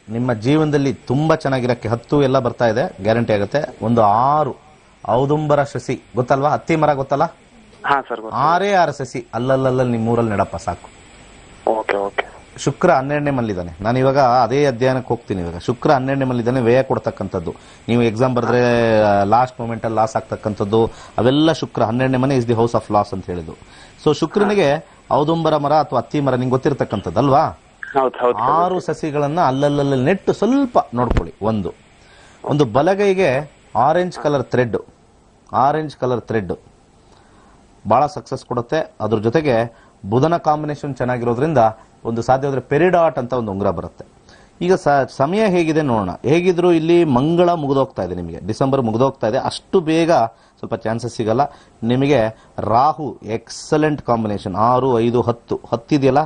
ನಿಮ್ಮ ಜೀವನದಲ್ಲಿ ತುಂಬಾ ಚೆನ್ನಾಗಿರಕ್ಕೆ, 10 ಎಲ್ಲ ಬರ್ತಾ ಇದೆ, ಗ್ಯಾರಂಟಿ ಆಗುತ್ತೆ. ಒಂದು 6 ಔದುಂಬರ ಸಸಿ ಗೊತ್ತಲ್ವಾ? ಹತ್ತಿ ಮರ ಗೊತ್ತಲ್ಲ? ಹಾ ಸರ್. 6 ಸಸಿ ಅಲ್ಲಲ್ಲಲ್ಲಿ ನಿಮ್ಮೂರಲ್ಲಿ ನೆಡಪ್ಪ, ಸಾಕು. Okay okay. ಶುಕ್ರ 12ನೇ ಮಲ್ಲಿದ್ದಾನೆ. ನಾನು ಇವಾಗ ಅದೇ ಅಧ್ಯಯನಕ್ಕೆ ಹೋಗ್ತೀನಿ. ಇವಾಗ ಶುಕ್ರ 12ನೇ ಮಲ್ಲಿದ್ದಾನೆ, ವ್ಯಯ ಕೊಡ್ತಕ್ಕಂಥದ್ದು. ನೀವು ಎಕ್ಸಾಮ್ ಬರೆದ್ರೆ ಲಾಸ್ಟ್ ಮೂಮೆಂಟ್ ಅಲ್ಲಿ ಲಾಸ್ ಆಗ್ತಕ್ಕಂಥದ್ದು, ಅವೆಲ್ಲ ಶುಕ್ರ 12ನೇ ಮನೆ is the house of loss ಅಂತ ಹೇಳಿದ್ದು. ಸೊ ಶುಕ್ರನಿಗೆ ಔದುಂಬರ ಮರ ಅಥವಾ ಹತ್ತಿ ಮರ ನಿಂಗೆ ಗೊತ್ತಿರತಕ್ಕಂಥದ್ದಲ್ವಾ? 6 ಸಸಿಗಳನ್ನ ಅಲ್ಲಲ್ಲಿ ನೆಟ್ಟು ಸ್ವಲ್ಪ ನೋಡ್ಕೊಳ್ಳಿ. ಒಂದು ಬಲಗೈಗೆ ಆರೆಂಜ್ ಕಲರ್ ಥ್ರೆಡ್ ಬಹಳ ಸಕ್ಸಸ್ ಕೊಡುತ್ತೆ. ಅದ್ರ ಜೊತೆಗೆ ಬುಧನ ಕಾಂಬಿನೇಷನ್ ಚೆನ್ನಾಗಿರೋದ್ರಿಂದ ಒಂದು ಸಾಧ್ಯವಾದ್ರೆ ಪೆರಿಡಾಟ್ ಅಂತ ಒಂದು ಉಂಗುರ ಬರುತ್ತೆ. ಈಗ ಸಮಯ ಹೇಗಿದೆ ನೋಡೋಣ. ಹೇಗಿದ್ರು ಇಲ್ಲಿ ಮಂಗಳ ಮುಗಿದೋಗ್ತಾ ಇದೆ, ನಿಮಗೆ ಡಿಸೆಂಬರ್ ಮುಗಿದೋಗ್ತಾ ಇದೆ. ಅಷ್ಟು ಬೇಗ ಸ್ವಲ್ಪ ಚಾನ್ಸಸ್ ಸಿಗಲ್ಲ ನಿಮಗೆ. ರಾಹು ಎಕ್ಸಲೆಂಟ್ ಕಾಂಬಿನೇಷನ್, 6, 5, 10 ಇದೆಯಲ್ಲ,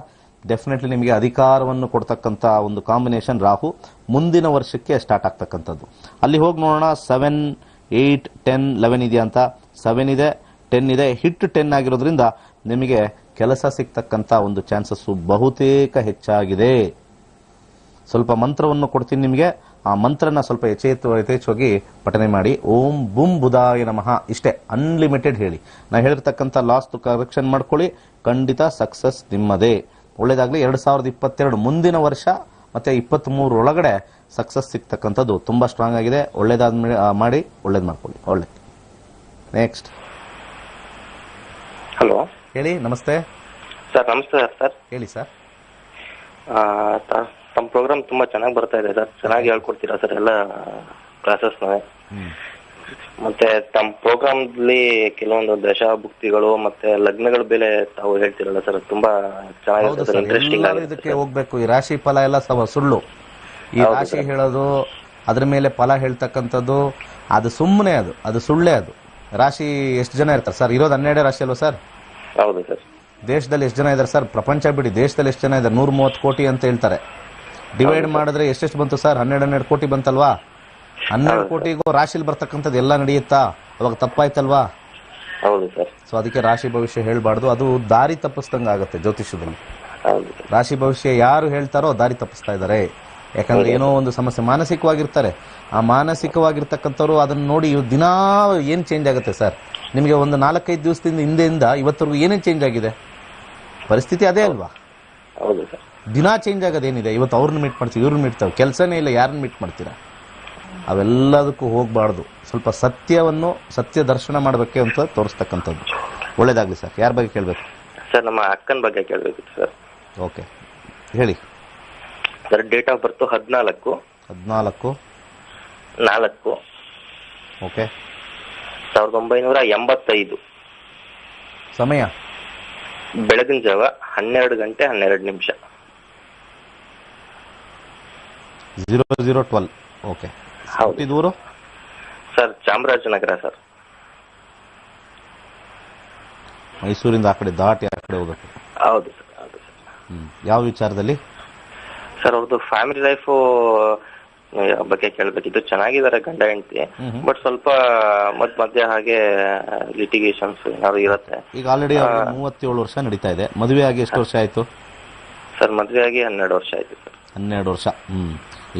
ಡೆಫಿನೆಟ್ಲಿ ನಿಮಗೆ ಅಧಿಕಾರವನ್ನು ಕೊಡ್ತಕ್ಕಂಥ ಒಂದು ಕಾಂಬಿನೇಷನ್ ರಾಹು ಮುಂದಿನ ವರ್ಷಕ್ಕೆ ಸ್ಟಾರ್ಟ್ ಆಗ್ತಕ್ಕಂಥದ್ದು. ಅಲ್ಲಿ ಹೋಗಿ ನೋಡೋಣ 7, 8, 10, 11 ಇದೆಯಾ ಅಂತ. 7 ಇದೆ, 10 ಇದೆ, ಹಿಟ್ 10 ಆಗಿರೋದ್ರಿಂದ ನಿಮಗೆ ಕೆಲಸ ಸಿಗ್ತಕ್ಕಂಥ ಒಂದು ಚಾನ್ಸಸ್ ಬಹುತೇಕ ಹೆಚ್ಚಾಗಿದೆ. ಸ್ವಲ್ಪ ಮಂತ್ರವನ್ನು ಕೊಡ್ತೀನಿ ನಿಮಗೆ, ಆ ಮಂತ್ರನ ಸ್ವಲ್ಪ ಯಥೇಚ್ಛವಾಗಿ ಪಠನೆ ಮಾಡಿ. ಓಂ ಬುಂ ಬುಧಾಯ ನಮಃ, ಇಷ್ಟೇ, ಅನ್ಲಿಮಿಟೆಡ್ ಹೇಳಿ. ನಾ ಹೇಳಿರ್ತಕ್ಕಂಥ ಲಾಸ್ಟ್ ಕರೆಕ್ಷನ್ ಮಾಡ್ಕೊಳ್ಳಿ, ಖಂಡಿತ ಸಕ್ಸಸ್ ನಿಮ್ಮದೇ. ಒಳ್ಳೇದಾಗ್ಲಿ. 2022 ಮುಂದಿನ ವರ್ಷ ಮತ್ತೆ 23 ಒಳಗಡೆ ಸಕ್ಸಸ್ ಸಿಗ್ತಕ್ಕಂಥದ್ದು ತುಂಬಾ ಸ್ಟ್ರಾಂಗ್ ಆಗಿದೆ. ಒಳ್ಳೇದಾದ ಮಾಡಿ ಒಳ್ಳೇದು ಮಾಡ್ಕೊಳ್ಳಿ. ಒಳ್ಳೆ. ನೆಕ್ಸ್ಟ್ ಹಲೋ ಹೇಳಿ. ನಮಸ್ತೆ ಸರ್. ನಮಸ್ತೆ ಸರ್. ಹೇಳಿ ಸರ್. ತಮ್ಮ ಪ್ರೋಗ್ರಾಮ್ ತುಂಬಾ ಚೆನ್ನಾಗಿ ಬರ್ತಾ ಇದೆ ಸರ್. ಚೆನ್ನಾಗಿ ಹೇಳ್ಕೊಡ್ತೀರಾ ಸರ್ ಎಲ್ಲ ಕ್ಲಾಸಸ್. ಮತ್ತೆ ತಮ್ಮ ಪ್ರೋಗ್ರಾಮ್ಲಿ ಕೆಲವೊಂದು ದಶಾಭುಕ್ತಿಗಳು ಮತ್ತೆ ಲಗ್ನಗಳ ಬೆಲೆ ತಾವು ಹೇಳ್ತಿರಲ್ಲ ಸರ್, ತುಂಬಾ ಚೆನ್ನಾಗಿದೆ ಸರ್, ಇಂಟ್ರೆಸ್ಟಿಂಗ್ ಆಗಿದೆ. ಇದಕ್ಕೆ ಹೋಗ್ಬೇಕು. ಈ ರಾಶಿ ಫಲ ಎಲ್ಲ ಸುಳ್ಳು. ಈ ರಾಶಿ ಹೇಳೋದು, ಅದ್ರ ಮೇಲೆ ಫಲ ಹೇಳ್ತಕ್ಕಂಥದ್ದು ಅದು ಸುಮ್ಮನೆ, ಅದು ಸುಳ್ಳೇ. ಅದು ರಾಶಿ ಎಷ್ಟು ಜನ ಇರ್ತಾರೆ ಸರ್? ಇರೋದು 12 ರಾಶಿ ಅಲ್ವಾ ಸರ್? ಹೌದು ಸರ್. ದೇಶದಲ್ಲಿ ಎಷ್ಟು ಜನ ಇದ್ದಾರೆ ಸರ್? ಪ್ರಪಂಚ ಬಿಡಿ, ದೇಶದಲ್ಲಿ ಎಷ್ಟು ಜನ ಇದ್ದಾರೆ? 130 ಕೋಟಿ ಅಂತ ಹೇಳ್ತಾರೆ. ಡಿವೈಡ್ ಮಾಡಿದ್ರೆ ಎಷ್ಟೆಷ್ಟು ಬಂತು ಸರ್? 12 ಕೋಟಿ ಬಂತಲ್ವಾ? 12 ಕೋಟಿಗೂ ರಾಶಿಲಿ ಬರ್ತಕ್ಕಂಥದ್ದು ಎಲ್ಲ ನಡೆಯುತ್ತಾ? ಅವಾಗ ತಪ್ಪಾಯ್ತಲ್ವಾ? ಹೌದು ಸರ್. ಸೊ ಅದಕ್ಕೆ ರಾಶಿ ಭವಿಷ್ಯ ಹೇಳ್ಬಾರ್ದು, ಅದು ದಾರಿ ತಪ್ಪಿಸ್ದಂಗೆ ಆಗುತ್ತೆ ಜ್ಯೋತಿಷ್ಯದಲ್ಲಿ. ರಾಶಿ ಭವಿಷ್ಯ ಯಾರು ಹೇಳ್ತಾರೋ ದಾರಿ ತಪ್ಪಿಸ್ತಾ ಇದ್ದಾರೆ. ಯಾಕಂದ್ರೆ ಏನೋ ಒಂದು ಸಮಸ್ಯೆ, ಮಾನಸಿಕವಾಗಿರ್ತಾರೆ. ಆ ಮಾನಸಿಕವಾಗಿರ್ತಕ್ಕಂಥವ್ರು ಅದನ್ನ ನೋಡಿ ದಿನಾ ಏನ್ ಚೇಂಜ್ ಆಗುತ್ತೆ ಸರ್? ನಿಮಗೆ ಒಂದು 4-5 ದಿವಸದಿಂದ ಹಿಂದೆಯಿಂದ ಇವತ್ತರೆಗೂ ಏನೇನು ಚೇಂಜ್ ಆಗಿದೆ? ಪರಿಸ್ಥಿತಿ ಅದೇ ಅಲ್ವಾ? ಹೌದು ಸರ್. ದಿನಾ ಚೇಂಜ್ ಆಗೋದೇನಿದೆ? ಇವತ್ತು ಅವ್ರನ್ನ ಮೀಟ್ ಮಾಡ್ತೀವಿ, ಇವ್ರನ್ನ ಮೀಟ್ತಾವೆ, ಕೆಲಸನೇ ಇಲ್ಲ, ಯಾರನ್ನ ಮೀಟ್ ಮಾಡ್ತೀರಾ? ಅವೆಲ್ಲದಕ್ಕೂ ಹೋಗಬಾರ್ದು. ಸ್ವಲ್ಪ ಸತ್ಯವನ್ನು, ಸತ್ಯ ದರ್ಶನ ಮಾಡಬೇಕೆ ಅಂತ ತೋರಿಸ್ತಕ್ಕಂಥದ್ದು. ಒಳ್ಳೇದಾಗ್ಲಿ ಸರ್. ಯಾರ ಬಗ್ಗೆ ಕೇಳಬೇಕು ಸರ್? ನಮ್ಮ ಅಕ್ಕನ ಬಗ್ಗೆ ಕೇಳಬೇಕಿತ್ತು ಸರ್. ಓಕೆ ಹೇಳಿ sir. Date of birth 14/4. Okay. 1985. ಸಮಯ ಬೆಳಗಿನ ಜಾವ 12:12. 0012. ಓಕೆ. ಹೌದು ಸರ್. ಚಾಮರಾಜನಗರ ಸರ್. ಮೈಸೂರಿಂದ ಆ ಕಡೆ ದಾಟಿ ಆ ಕಡೆ ಹೋಗ್ಬೇಕು. ಹೌದು ಸರ್. ಹೌದು ಸರ್. ಯಾವ ವಿಚಾರದಲ್ಲಿ ಸರ್? ಅವ್ರದ್ದು ಫ್ಯಾಮಿಲಿ ಲೈಫ್ ಬಗ್ಗೆ ಕೇಳಬೇಕಿತ್ತು. ಚೆನ್ನಾಗಿದ್ದಾರೆ ಗಂಡ ಹೆಂಡತಿ, ಬಟ್ ಸ್ವಲ್ಪ ಮಧ್ಯ ಹಾಗೆ ಲಿಟಿಗೇಷನ್ಸ್ ಏನಾದ್ರು ಇರುತ್ತೆ. ಈಗ ಆಲ್ರೆಡಿ 37 ವರ್ಷ ನಡೀತಾ ಇದೆ. ಮದುವೆ ಆಗಿ ಎಷ್ಟು ವರ್ಷ ಆಯ್ತು ಸರ್? ಮದುವೆ ಆಗಿ 12 ವರ್ಷ ಆಯ್ತು ಸರ್. 12 ವರ್ಷ.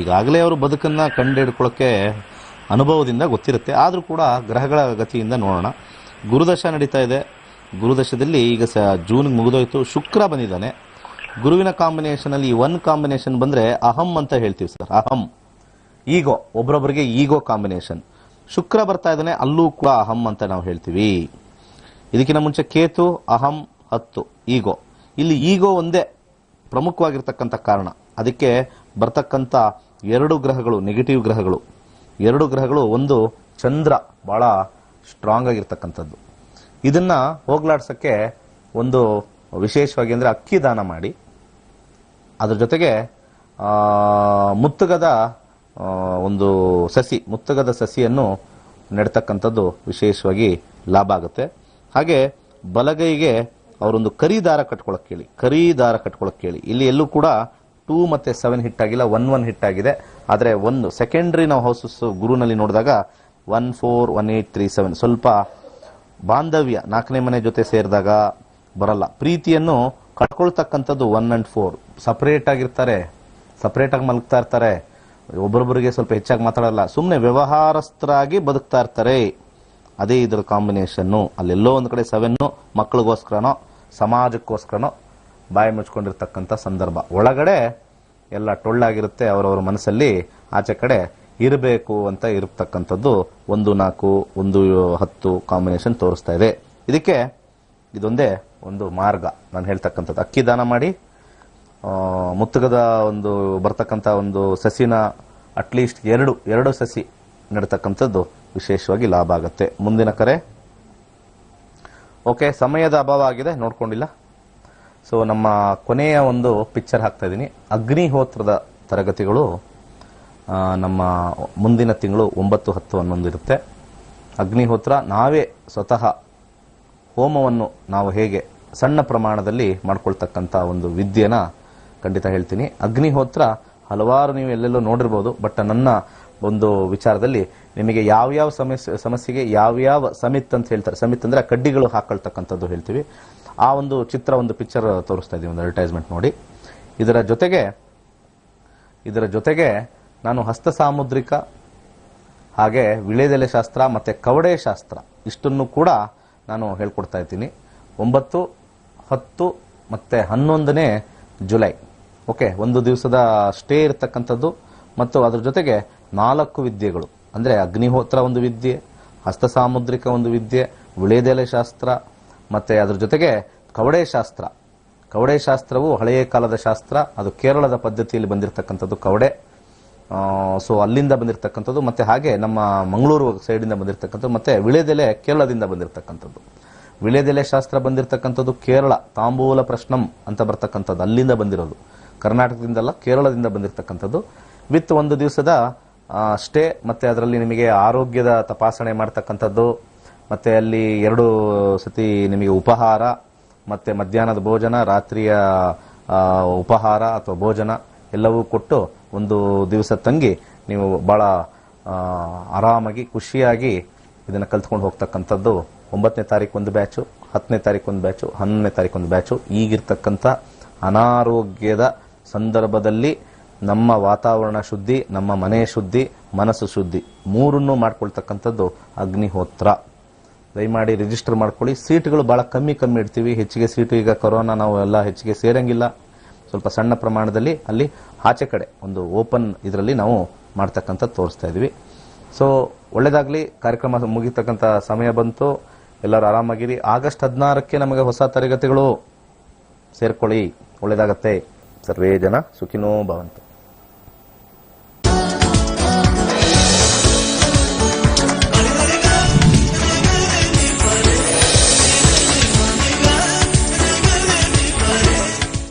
ಈಗಾಗಲೇ ಅವರು ಬದುಕನ್ನ ಕಂಡುಹಿಡ್ಕೊಳ್ಳೋಕೆ ಅನುಭವದಿಂದ ಗೊತ್ತಿರುತ್ತೆ. ಆದರೂ ಕೂಡ ಗ್ರಹಗಳ ಗತಿಯಿಂದ ನೋಡೋಣ. ಗುರುದಶ ನಡೀತಾ ಇದೆ. ಗುರುದಶದಲ್ಲಿ ಈಗ ಜೂನ್ ಮುಗಿದೋಯ್ತು. ಶುಕ್ರ ಬಂದಿದ್ದಾನೆ. ಗುರುವಿನ ಕಾಂಬಿನೇಷನ್ ಅಲ್ಲಿ 1 ಕಾಂಬಿನೇಷನ್ ಬಂದ್ರೆ ಅಹಂ ಅಂತ ಹೇಳ್ತೀವಿ ಸರ್. ಅಹಂ, ಈಗೋ, ಒಬ್ರೊಬ್ಬರಿಗೆ ಈಗೋ ಕಾಂಬಿನೇಷನ್. ಶುಕ್ರ ಬರ್ತಾ ಇದ್ದಾನೆ, ಅಲ್ಲೂ ಕೂಡ ಅಹಂ ಅಂತ ನಾವು ಹೇಳ್ತೀವಿ. ಇದಕ್ಕಿಂತ ಮುಂಚೆ ಕೇತು, ಅಹಂ, 10, ಈಗೋ. ಇಲ್ಲಿ ಈಗೋ ಒಂದೇ ಪ್ರಮುಖವಾಗಿರ್ತಕ್ಕಂಥ ಕಾರಣ. ಅದಕ್ಕೆ ಬರ್ತಕ್ಕಂಥ 2 ಗ್ರಹಗಳು ನೆಗೆಟಿವ್ ಗ್ರಹಗಳು. 2 ಗ್ರಹಗಳು, ಒಂದು ಚಂದ್ರ ಬಹಳ ಸ್ಟ್ರಾಂಗ್ ಆಗಿರ್ತಕ್ಕಂಥದ್ದು. ಇದನ್ನ ಹೋಗ್ಲಾಡ್ಸಕ್ಕೆ ಒಂದು ವಿಶೇಷವಾಗಿ ಅಂದ್ರೆ ಅಕ್ಕಿ ದಾನ ಮಾಡಿ, ಅದ್ರ ಜೊತೆಗೆ ಮುತ್ತುಗದ ಒಂದು ಸಸಿ, ಮುತ್ತುಗದ ಸಸಿಯನ್ನು ನೆಡ್ತಕ್ಕಂಥದ್ದು ವಿಶೇಷವಾಗಿ ಲಾಭ ಆಗುತ್ತೆ. ಹಾಗೆ ಬಲಗೈಗೆ ಅವರೊಂದು ಕರಿ ದಾರ ಕಟ್ಕೊಳಕ್ ಕೇಳಿ. ಇಲ್ಲಿ ಎಲ್ಲೂ ಕೂಡ 2 ಮತ್ತೆ 7 ಹಿಟ್ ಆಗಿಲ್ಲ, 1 ಹಿಟ್ ಆಗಿದೆ. ಆದರೆ ಒಂದು ಸೆಕೆಂಡ್ರಿ ನಾವು ಹೌಸಸ್ ಗುರುನಲ್ಲಿ ನೋಡಿದಾಗ 1 4 1 8 3 7 ಸ್ವಲ್ಪ ಬಾಂಧವ್ಯ 4ನೇ ಮನೆ ಜೊತೆ ಸೇರಿದಾಗ ಬರಲ್ಲ. ಪ್ರೀತಿಯನ್ನು ಕಟ್ಕೊಳ್ತಕ್ಕಂಥದ್ದು 1 and 4 ಸಪರೇಟ್ ಆಗಿರ್ತಾರೆ, ಸಪರೇಟ್ ಆಗಿ ಮಲಗ್ತಾ ಇರ್ತಾರೆ. ಒಬ್ಬರೊಬ್ಬರಿಗೆ ಸ್ವಲ್ಪ ಹೆಚ್ಚಾಗಿ ಮಾತಾಡಲ್ಲ, ಸುಮ್ಮನೆ ವ್ಯವಹಾರಸ್ಥರಾಗಿ ಬದುಕ್ತಾ ಇರ್ತಾರೆ. ಅದೇ ಇದರ ಕಾಂಬಿನೇಷನ್ನು. ಅಲ್ಲೆಲ್ಲೋ ಒಂದು ಕಡೆ 7 ಮಕ್ಕಳಿಗೋಸ್ಕರನೋ ಸಮಾಜಕ್ಕೋಸ್ಕರನೋ ಬಾಯಿ ಮುಚ್ಕೊಂಡಿರ್ತಕ್ಕಂಥ ಸಂದರ್ಭ. ಒಳಗಡೆ ಎಲ್ಲ ಟೊಳ್ಳಾಗಿರುತ್ತೆ ಅವರವರ ಮನಸ್ಸಲ್ಲಿ, ಆಚೆ ಕಡೆ ಇರಬೇಕು ಅಂತ ಇರತಕ್ಕಂಥದ್ದು 1 4 1 10 ಕಾಂಬಿನೇಷನ್ ತೋರಿಸ್ತಾ ಇದೆ. ಇದಕ್ಕೆ ಇದೊಂದೇ ಒಂದು ಮಾರ್ಗ ನಾನು ಹೇಳ್ತಕ್ಕಂಥದ್ದು. ಅಕ್ಕಿ ದಾನ ಮಾಡಿ, ಮುತ್ತುಗದ ಒಂದು ಬರ್ತಕ್ಕಂಥ ಒಂದು ಸಸಿನ ಅಟ್ಲೀಸ್ಟ್ 2 ಸಸಿ ನೆಡ್ತಕ್ಕಂಥದ್ದು ವಿಶೇಷವಾಗಿ ಲಾಭ ಆಗುತ್ತೆ. ಮುಂದಿನ ಕರೆ. ಓಕೆ, ಸಮಯದ ಅಭಾವ ಆಗಿದೆ, ನೋಡ್ಕೊಂಡಿಲ್ಲ. ಸೊ ನಮ್ಮ ಕೊನೆಯ ಒಂದು ಪಿಕ್ಚರ್ ಹಾಕ್ತಾ ಇದ್ದೀನಿ. ಅಗ್ನಿಹೋತ್ರದ ತರಗತಿಗಳು ನಮ್ಮ ಮುಂದಿನ ತಿಂಗಳು 9, 10, 11 ಇರುತ್ತೆ. ಅಗ್ನಿಹೋತ್ರ ನಾವೇ ಸ್ವತಃ ಹೋಮವನ್ನು ನಾವು ಹೇಗೆ ಸಣ್ಣ ಪ್ರಮಾಣದಲ್ಲಿ ಮಾಡ್ಕೊಳ್ತಕ್ಕಂಥ ಒಂದು ವಿದ್ಯೆನ ಖಂಡಿತ ಹೇಳ್ತೀನಿ. ಅಗ್ನಿಹೋತ್ರ ಹಲವಾರು ನೀವು ಎಲ್ಲೆಲ್ಲೋ ನೋಡಿರ್ಬೋದು, ಬಟ್ ನನ್ನ ಒಂದು ವಿಚಾರದಲ್ಲಿ ನಿಮಗೆ ಯಾವ್ಯಾವ ಸಮಸ್ಯೆಗೆ ಯಾವ್ಯಾವ ಸಮಿತ್ ಅಂತ ಹೇಳ್ತಾರೆ, ಸಮಿತ್ ಅಂದ್ರೆ ಕಡ್ಡಿಗಳು ಹಾಕೊಳ್ತಕ್ಕಂಥದ್ದು ಹೇಳ್ತೀವಿ, ಆ ಒಂದು ಚಿತ್ರ, ಒಂದು ಪಿಕ್ಚರ್ ತೋರಿಸ್ತಾ ಇದೀವಿ, ಒಂದು ಅಡ್ವರ್ಟೈಸ್ಮೆಂಟ್ ನೋಡಿ. ಇದರ ಜೊತೆಗೆ ನಾನು ಹಸ್ತ ಸಾಮುದ್ರಿಕ ಹಾಗೆ ವಿಳೆದೆಲೆ ಶಾಸ್ತ್ರ ಮತ್ತೆ ಕವಡೆ ಶಾಸ್ತ್ರ ಇಷ್ಟನ್ನು ಕೂಡ ನಾನು ಹೇಳ್ಕೊಡ್ತಾ ಇದ್ದೀನಿ. 9, 10 ಮತ್ತೆ 11ನೇ ಜುಲೈ, ಓಕೆ, ಒಂದು ದಿವಸದ ಸ್ಟೇ ಇರತಕ್ಕಂಥದ್ದು. ಮತ್ತು ಅದ್ರ ಜೊತೆಗೆ 4 ವಿದ್ಯೆಗಳು ಅಂದ್ರೆ ಅಗ್ನಿಹೋತ್ರ ಒಂದು ವಿದ್ಯೆ, ಹಸ್ತ ಸಾಮುದ್ರಿಕ ಒಂದು ವಿದ್ಯೆ, ವಿಳೆದೆಲೆ ಶಾಸ್ತ್ರ, ಮತ್ತೆ ಅದ್ರ ಜೊತೆಗೆ ಕವಡೆ ಶಾಸ್ತ್ರ. ಕವಡೆ ಶಾಸ್ತ್ರವು ಹಳೆಯ ಕಾಲದ ಶಾಸ್ತ್ರ, ಅದು ಕೇರಳದ ಪದ್ಧತಿಯಲ್ಲಿ ಬಂದಿರತಕ್ಕಂಥದ್ದು ಕವಡೆ. ಸೊ ಅಲ್ಲಿಂದ ಬಂದಿರತಕ್ಕಂಥದ್ದು, ಮತ್ತೆ ಹಾಗೆ ನಮ್ಮ ಮಂಗಳೂರು ಸೈಡಿಂದ ಬಂದಿರತಕ್ಕಂಥದ್ದು, ಮತ್ತೆ ವಿಳೆದೆಲೆ ಕೇರಳದಿಂದ ಬಂದಿರತಕ್ಕಂಥದ್ದು. ವಿಳೆದೆಲೆ ಶಾಸ್ತ್ರ ಬಂದಿರತಕ್ಕಂಥದ್ದು ಕೇರಳ, ತಾಂಬೂಲ ಪ್ರಶ್ನಂ ಅಂತ ಬರ್ತಕ್ಕಂಥದ್ದು ಅಲ್ಲಿಂದ ಬಂದಿರೋದು, ಕರ್ನಾಟಕದಿಂದಲ್ಲ ಕೇರಳದಿಂದ ಬಂದಿರತಕ್ಕಂಥದ್ದು. ವಿತ್ ಒಂದು ದಿವಸದ ಸ್ಟೇ, ಮತ್ತೆ ಅದರಲ್ಲಿ ನಿಮಗೆ ಆರೋಗ್ಯದ ತಪಾಸಣೆ ಮಾಡ್ತಕ್ಕಂಥದ್ದು, ಮತ್ತೆ ಅಲ್ಲಿ 2 ಸತಿ ನಿಮಗೆ ಉಪಹಾರ, ಮತ್ತೆ ಮಧ್ಯಾಹ್ನದ ಭೋಜನ, ರಾತ್ರಿಯ ಉಪಹಾರ ಅಥವಾ ಭೋಜನ ಎಲ್ಲವೂ ಕೊಟ್ಟು ಒಂದು ದಿವಸ ತಂಗಿ ನೀವು ಬಹಳ ಆರಾಮಾಗಿ ಖುಷಿಯಾಗಿ ಇದನ್ನು ಕಲ್ತ್ಕೊಂಡು ಹೋಗ್ತಕ್ಕಂಥದ್ದು. 9ನೇ ತಾರೀಕು ಒಂದು ಬ್ಯಾಚು, 10ನೇ ತಾರೀಕು ಒಂದು ಬ್ಯಾಚು, 11ನೇ ತಾರೀಕು ಒಂದು ಬ್ಯಾಚು. ಈಗಿರ್ತಕ್ಕಂಥ ಅನಾರೋಗ್ಯದ ಸಂದರ್ಭದಲ್ಲಿ ನಮ್ಮ ವಾತಾವರಣ ಶುದ್ಧಿ, ನಮ್ಮ ಮನೆ ಶುದ್ಧಿ, ಮನಸ್ಸು ಶುದ್ಧಿ ಮೂರನ್ನೂ ಮಾಡ್ಕೊಳ್ತಕ್ಕಂಥದ್ದು ಅಗ್ನಿಹೋತ್ರ. ದಯಮಾಡಿ ರಿಜಿಸ್ಟರ್ ಮಾಡ್ಕೊಳ್ಳಿ. ಸೀಟ್ಗಳು ಬಹಳ ಕಮ್ಮಿ ಇಡ್ತೀವಿ, ಹೆಚ್ಚಿಗೆ ಸೀಟು ಈಗ ಕೊರೋನಾ ನಾವು ಎಲ್ಲ ಹೆಚ್ಚಿಗೆ ಸೇರಂಗಿಲ್ಲ, ಸ್ವಲ್ಪ ಸಣ್ಣ ಪ್ರಮಾಣದಲ್ಲಿ ಅಲ್ಲಿ ಆಚೆ ಕಡೆ ಒಂದು ಓಪನ್ ಇದರಲ್ಲಿ ನಾವು ಮಾಡ್ತಕ್ಕಂಥ ತೋರಿಸ್ತಾ ಇದೀವಿ. ಸೊ ಒಳ್ಳೇದಾಗ್ಲಿ. ಕಾರ್ಯಕ್ರಮ ಮುಗಿತಕ್ಕಂಥ ಸಮಯ ಬಂತು, ಎಲ್ಲರೂ ಆರಾಮಾಗಿರಿ. ಆಗಸ್ಟ್ 16ಕ್ಕೆ ನಮಗೆ ಹೊಸ ತರಗತಿಗಳು ಸೇರ್ಕೊಳ್ಳಿ, ಒಳ್ಳೇದಾಗತ್ತೆ. ಸರ್ವೇ ಜನ ಸುಖಿನೋ ಭವಂತು.